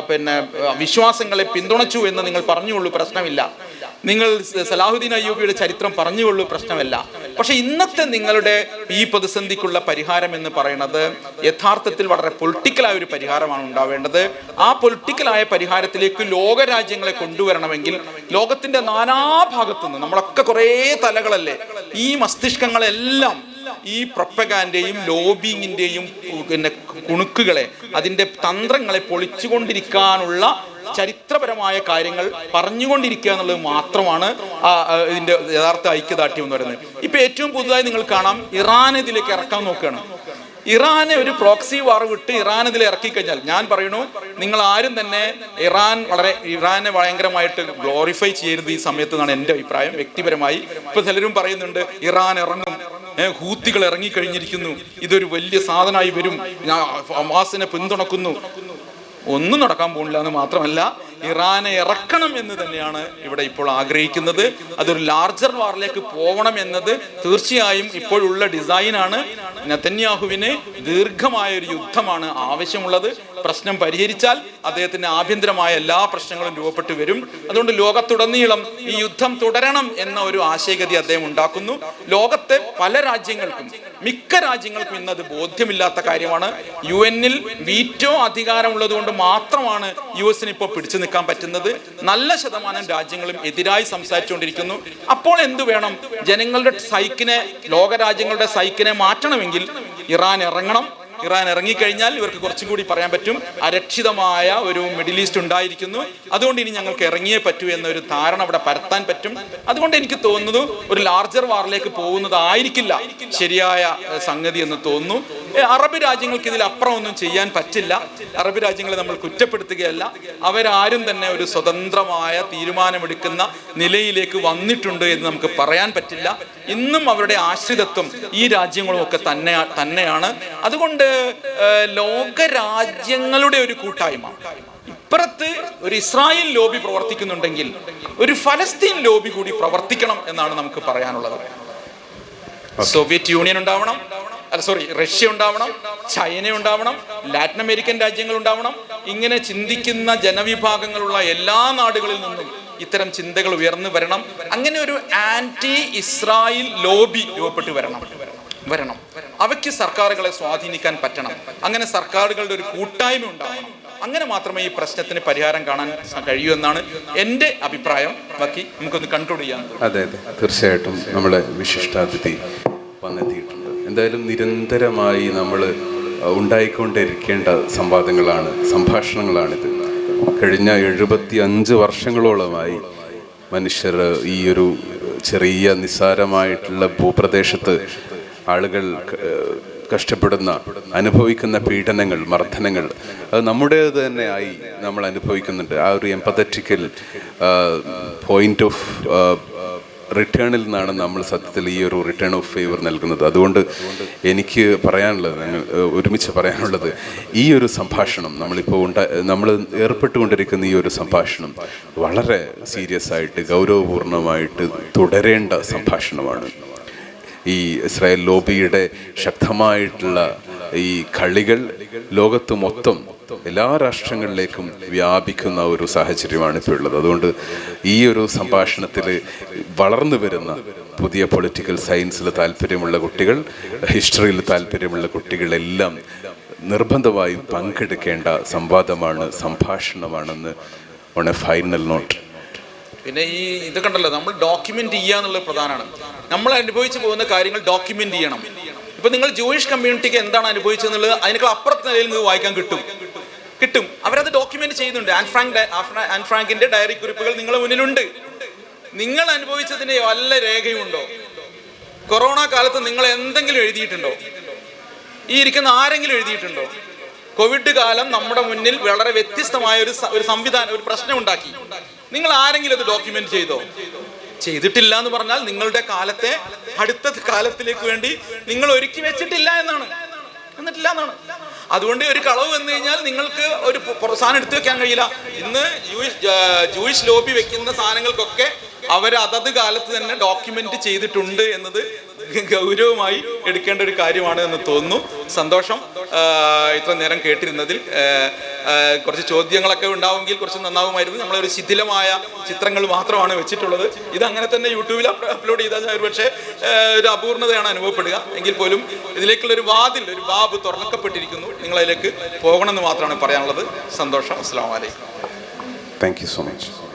പിന്നെ വിശ്വാസങ്ങളെ പിന്തുണച്ചു എന്ന് നിങ്ങൾ പറഞ്ഞുകൊള്ളൂ, പ്രശ്നമില്ല. നിങ്ങൾ സലാഹുദ്ദീൻ അയ്യൂബിയുടെ ചരിത്രം പറഞ്ഞുകൊള്ളൂ, പ്രശ്നമല്ല. പക്ഷെ ഇന്നത്തെ നിങ്ങളുടെ ഈ പ്രതിസന്ധിക്കുള്ള പരിഹാരം എന്ന് പറയുന്നത് യഥാർത്ഥത്തിൽ വളരെ പൊളിറ്റിക്കലായ ഒരു പരിഹാരമാണ് ഉണ്ടാവേണ്ടത്. ആ പൊളിറ്റിക്കലായ പരിഹാരത്തിലേക്ക് ലോകരാജ്യങ്ങളെ കൊണ്ടുവരണമെങ്കിൽ ലോകത്തിന്റെ നാനാഭാഗത്തുനിന്ന്, നമ്മളൊക്കെ കുറേ തലകളല്ലേ, ഈ മസ്തിഷ്കങ്ങളെല്ലാം ഈ പ്രൊപ്പഗാൻഡയും ലോബിങ്ങിന്റെയും പിന്നെ കുണുക്കുകളെ, അതിന്റെ തന്ത്രങ്ങളെ പൊളിച്ചുകൊണ്ടിരിക്കാനുള്ള ചരിത്രപരമായ കാര്യങ്ങൾ പറഞ്ഞുകൊണ്ടിരിക്കുക എന്നുള്ളത് മാത്രമാണ് ഇതിന്റെ യഥാർത്ഥ ഐക്യദാർഢ്യം എന്ന് പറയുന്നത്. ഇപ്പൊ ഏറ്റവും പുതുതായി നിങ്ങൾ കാണാം, ഇറാൻ ഇതിലേക്ക് ഇറക്കാൻ നോക്കുകയാണ്. ഇറാനെ ഒരു പ്രോക്സി വാർ വിട്ട് ഇറാൻ ഇതിൽ ഇറക്കി കഴിഞ്ഞാൽ, ഞാൻ പറയണു, നിങ്ങൾ ആരും തന്നെ ഇറാനെ ഭയങ്കരമായിട്ട് ഗ്ലോറിഫൈ ചെയ്യരുത് ഈ സമയത്ത് എന്നാണ് എൻ്റെ അഭിപ്രായം വ്യക്തിപരമായി. ഇപ്പൊ ചിലരും പറയുന്നുണ്ട് ഇറാൻ ഇറങ്ങും, ഹൂത്തികൾ ഇറങ്ങിക്കഴിഞ്ഞിരിക്കുന്നു, ഇതൊരു വലിയ സാധനമായി വരും, ഹമാസിനെ പിന്തുണക്കുന്നു. ഒന്നും നടക്കാൻ പോകുന്നില്ല എന്ന് മാത്രമല്ല, ഇറാനെ ഇറക്കണം എന്ന് തന്നെയാണ് ഇവിടെ ഇപ്പോൾ ആഗ്രഹിക്കുന്നത്. അതൊരു ലാർജർ വാറിലേക്ക് പോകണം എന്നത് തീർച്ചയായും ഇപ്പോഴുള്ള ഡിസൈനാണ്. നെതന്യാഹുവിന് ദീർഘമായ ഒരു യുദ്ധമാണ് ആവശ്യമുള്ളത്. പ്രശ്നം പരിഹരിച്ചാൽ അദ്ദേഹത്തിന് ആഭ്യന്തരമായ എല്ലാ പ്രശ്നങ്ങളും രൂപപ്പെട്ടു വരും. അതുകൊണ്ട് ലോകത്തുടനീളം ഈ യുദ്ധം തുടരണം എന്ന ഒരു ആശയഗതി അദ്ദേഹം ഉണ്ടാക്കുന്നു. ലോകത്തെ പല രാജ്യങ്ങൾക്കും, മിക്ക രാജ്യങ്ങൾക്കും ഇന്നത് ബോധ്യമില്ലാത്ത കാര്യമാണ്. UN-ൽ വീറ്റോ അധികാരമുള്ളത് കൊണ്ട് മാത്രമാണ് US ഇപ്പോൾ പിടിച്ചു നിൽക്കാൻ പറ്റുന്നത്. നല്ല ശതമാനം രാജ്യങ്ങളും എതിരായി സംസാരിച്ചുകൊണ്ടിരിക്കുന്നു. അപ്പോൾ എന്തു വേണം? ജനങ്ങളുടെ സൈക്കിനെ, ലോകരാജ്യങ്ങളുടെ സൈക്കിനെ മാറ്റണമെങ്കിൽ ഇറാൻ ഇറങ്ങണം. ഇറാൻ ഇറങ്ങിക്കഴിഞ്ഞാൽ ഇവർക്ക് കുറച്ചും കൂടി പറയാൻ പറ്റും, അരക്ഷിതമായ ഒരു മിഡിൽ ഈസ്റ്റ് ഉണ്ടായിരിക്കുന്നു, അതുകൊണ്ട് ഇനി ഞങ്ങൾക്ക് ഇറങ്ങിയേ പറ്റൂ എന്നൊരു ധാരണ അവിടെ പരത്താൻ പറ്റും. അതുകൊണ്ട് എനിക്ക് തോന്നുന്നു ഒരു ലാർജർ വാറിലേക്ക് പോകുന്നതായിരിക്കില്ല ശരിയായ സംഗതി എന്ന് തോന്നുന്നു. അറബ് രാജ്യങ്ങൾക്ക് ഇതിൽ അപ്പുറം ഒന്നും ചെയ്യാൻ പറ്റില്ല. അറബ് രാജ്യങ്ങളെ നമ്മൾ കുറ്റപ്പെടുത്തുകയല്ല, അവരാരും തന്നെ ഒരു സ്വതന്ത്രമായ തീരുമാനമെടുക്കുന്ന നിലയിലേക്ക് വന്നിട്ടുണ്ട് എന്ന് നമുക്ക് പറയാൻ പറ്റില്ല. ഇന്നും അവരുടെ ആശ്രിതത്വം ഈ രാജ്യങ്ങളും ഒക്കെ തന്നെയാണ്. അതുകൊണ്ട് ലോകരാജ്യങ്ങളുടെ ഒരു കൂട്ടായ്മ, ഇപ്പുറത്ത് ഒരു ഇസ്രായേൽ ലോബി പ്രവർത്തിക്കുന്നുണ്ടെങ്കിൽ ഒരു ഫലസ്തീൻ ലോബി കൂടി പ്രവർത്തിക്കണം എന്നാണ് നമുക്ക് പറയാനുള്ളത്. സോവിയറ്റ് യൂണിയൻ ഉണ്ടാവണം, റഷ്യ ഉണ്ടാവണം, ചൈന ഉണ്ടാവണം, ലാറ്റിൻ അമേരിക്കൻ രാജ്യങ്ങൾ ഉണ്ടാവണം. ഇങ്ങനെ ചിന്തിക്കുന്ന ജനവിഭാഗങ്ങളുള്ള എല്ലാ നാടുകളിൽ നിന്നും ഇത്തരം ചിന്തകൾ ഉയർന്നു വരണം. അങ്ങനെ ഒരു ആന്റി ഇസ്രായേൽ ലോബി രൂപപ്പെട്ട് വരണം. അവയ്ക്ക് സർക്കാരുകളെ സ്വാധീനിക്കാൻ പറ്റണം. അങ്ങനെ സർക്കാരുകളുടെ ഒരു കൂട്ടായ്മ ഉണ്ടാവണം. അങ്ങനെ മാത്രമേ ഈ പ്രശ്നത്തിന് പരിഹാരം കാണാൻ കഴിയൂ എന്നാണ് എൻ്റെ അഭിപ്രായം. ബാക്കി നമുക്കൊന്ന് കൺക്ലൂഡ് ചെയ്യാം. അതെ, തീർച്ചയായിട്ടും നമ്മളെ വിശിഷ്ടാതിഥി വന്നെത്തിയിട്ടുണ്ട്. എന്തായാലും നിരന്തരമായി നമ്മൾ ഉണ്ടായിക്കൊണ്ടിരിക്കേണ്ട സംഭാഷണങ്ങളാണിത്. കഴിഞ്ഞ 75 വർഷങ്ങളോളമായി മനുഷ്യർ ഈ ഒരു ചെറിയ നിസ്സാരമായിട്ടുള്ള ഭൂപ്രദേശത്ത് ആളുകൾ കഷ്ടപ്പെടുന്ന, അനുഭവിക്കുന്ന പീഡനങ്ങൾ, മർദ്ദനങ്ങൾ, അത് നമ്മുടേത് തന്നെ ആയി നമ്മൾ അനുഭവിക്കുന്നുണ്ട്. ആ ഒരു എംപതറ്റിക്കൽ പോയിന്റ് ഓഫ് റിട്ടേണിൽ നിന്നാണ് നമ്മൾ സത്യത്തിൽ ഈ ഒരു റിട്ടേൺ ഓഫ് ഫേവർ നൽകുന്നത്. അതുകൊണ്ട് എനിക്ക് പറയാനുള്ളത്, ഒരുമിച്ച് പറയാനുള്ളത്, ഈ ഒരു സംഭാഷണം നമ്മൾ ഏർപ്പെട്ടുകൊണ്ടിരിക്കുന്ന ഈ ഒരു സംഭാഷണം വളരെ സീരിയസ് ആയിട്ട്, ഗൗരവപൂർണമായിട്ട് തുടരേണ്ട സംഭാഷണമാണ്. ഈ ഇസ്രായേൽ ലോബിയുടെ ശക്തമായിട്ടുള്ള ഈ കളികൾ ലോകത്ത് മൊത്തം എല്ലാ രാഷ്ട്രങ്ങളിലേക്കും വ്യാപിക്കുന്ന ഒരു സാഹചര്യമാണ് ഇപ്പോൾ ഉള്ളത്. അതുകൊണ്ട് ഈ ഒരു സംഭാഷണത്തിൽ വളർന്നു വരുന്ന പുതിയ പൊളിറ്റിക്കൽ സയൻസിൽ താല്പര്യമുള്ള കുട്ടികൾ, ഹിസ്റ്ററിയിൽ താല്പര്യമുള്ള കുട്ടികളെല്ലാം നിർബന്ധമായും പങ്കെടുക്കേണ്ട സംവാദമാണ്, സംഭാഷണമാണെന്ന് ഓൺ എ ഫൈനൽ നോട്ട്. പിന്നെ ഇത് കണ്ടല്ലോ, നമ്മൾ ഡോക്യുമെന്റ് ചെയ്യുക എന്നുള്ളത് പ്രധാനമാണ്. നമ്മൾ അനുഭവിച്ചു പോകുന്ന കാര്യങ്ങൾ ഡോക്യുമെന്റ് ചെയ്യണം. ഇപ്പൊ നിങ്ങൾ ജൂയിഷ് കമ്മ്യൂണിറ്റിക്ക് എന്താണ് അനുഭവിച്ചതെന്നുള്ളത് അതിനേക്കാൾ അപ്പുറത്തെ നിലയിൽ നിങ്ങൾക്ക് വായിക്കാൻ കിട്ടും. കിട്ടും. അവരത് ഡോക്യുമെന്റ് ചെയ്യുന്നുണ്ട്. ആൻ ഫ്രാങ്കിന്റെ ഡയറി കുറിപ്പുകൾ നിങ്ങളുടെ മുന്നിലുണ്ട്. നിങ്ങൾ അനുഭവിച്ചതിന്റെ വല്ല രേഖയുമുണ്ടോ? കൊറോണ കാലത്ത് നിങ്ങൾ എന്തെങ്കിലും എഴുതിയിട്ടുണ്ടോ? ഈ ഇരിക്കുന്ന ആരെങ്കിലും എഴുതിയിട്ടുണ്ടോ? കോവിഡ് കാലം നമ്മുടെ മുന്നിൽ വളരെ വ്യത്യസ്തമായ ഒരു സംവിധാനം, ഒരു പ്രശ്നം ഉണ്ടാക്കി. നിങ്ങൾ ആരെങ്കിലും അത് ഡോക്യുമെന്റ് ചെയ്തോ? ചെയ്തിട്ടില്ല എന്ന് പറഞ്ഞാൽ നിങ്ങളുടെ കാലത്തെ അടുത്ത കാലത്തിലേക്ക് വേണ്ടി നിങ്ങൾ ഒരുക്കി വെച്ചിട്ടില്ല എന്നാണ്. അതുകൊണ്ട് ഒരു കളവ് വന്നു കഴിഞ്ഞാൽ നിങ്ങൾക്ക് ഒരു സാധനം എടുത്തു വെക്കാൻ കഴിയില്ല. ഇന്ന് ജൂയിഷ് ലോബി വെക്കുന്ന സാധനങ്ങൾക്കൊക്കെ അവർ അതത് കാലത്ത് തന്നെ ഡോക്യുമെന്റ് ചെയ്തിട്ടുണ്ട് എന്നത് ഗൗരവമായി എടുക്കേണ്ട ഒരു കാര്യമാണ് എന്ന് തോന്നുന്നു. സന്തോഷം ഇത്ര നേരം കേട്ടിരുന്നതിൽ. കുറച്ച് ചോദ്യങ്ങളൊക്കെ ഉണ്ടാവുമെങ്കിൽ കുറച്ച് നന്നാവുമായിരുന്നു. നമ്മളൊരു ശിഥിലമായ ചിത്രങ്ങൾ മാത്രമാണ് വെച്ചിട്ടുള്ളത്. ഇതങ്ങനെ തന്നെ യൂട്യൂബിൽ അപ്ലോഡ് ചെയ്താൽ ഒരു പക്ഷേ ഒരു അപൂർണതയാണ് അനുഭവപ്പെടുക. എങ്കിൽ പോലും ഇതിലേക്കുള്ളൊരു ഒരു ബാബ് തുറക്കപ്പെട്ടിരിക്കുന്നു. നിങ്ങളതിലേക്ക് പോകണമെന്ന് മാത്രമാണ് പറയാനുള്ളത്. സന്തോഷം. അസ്സലാമു അലൈക്കും. Thank you so much.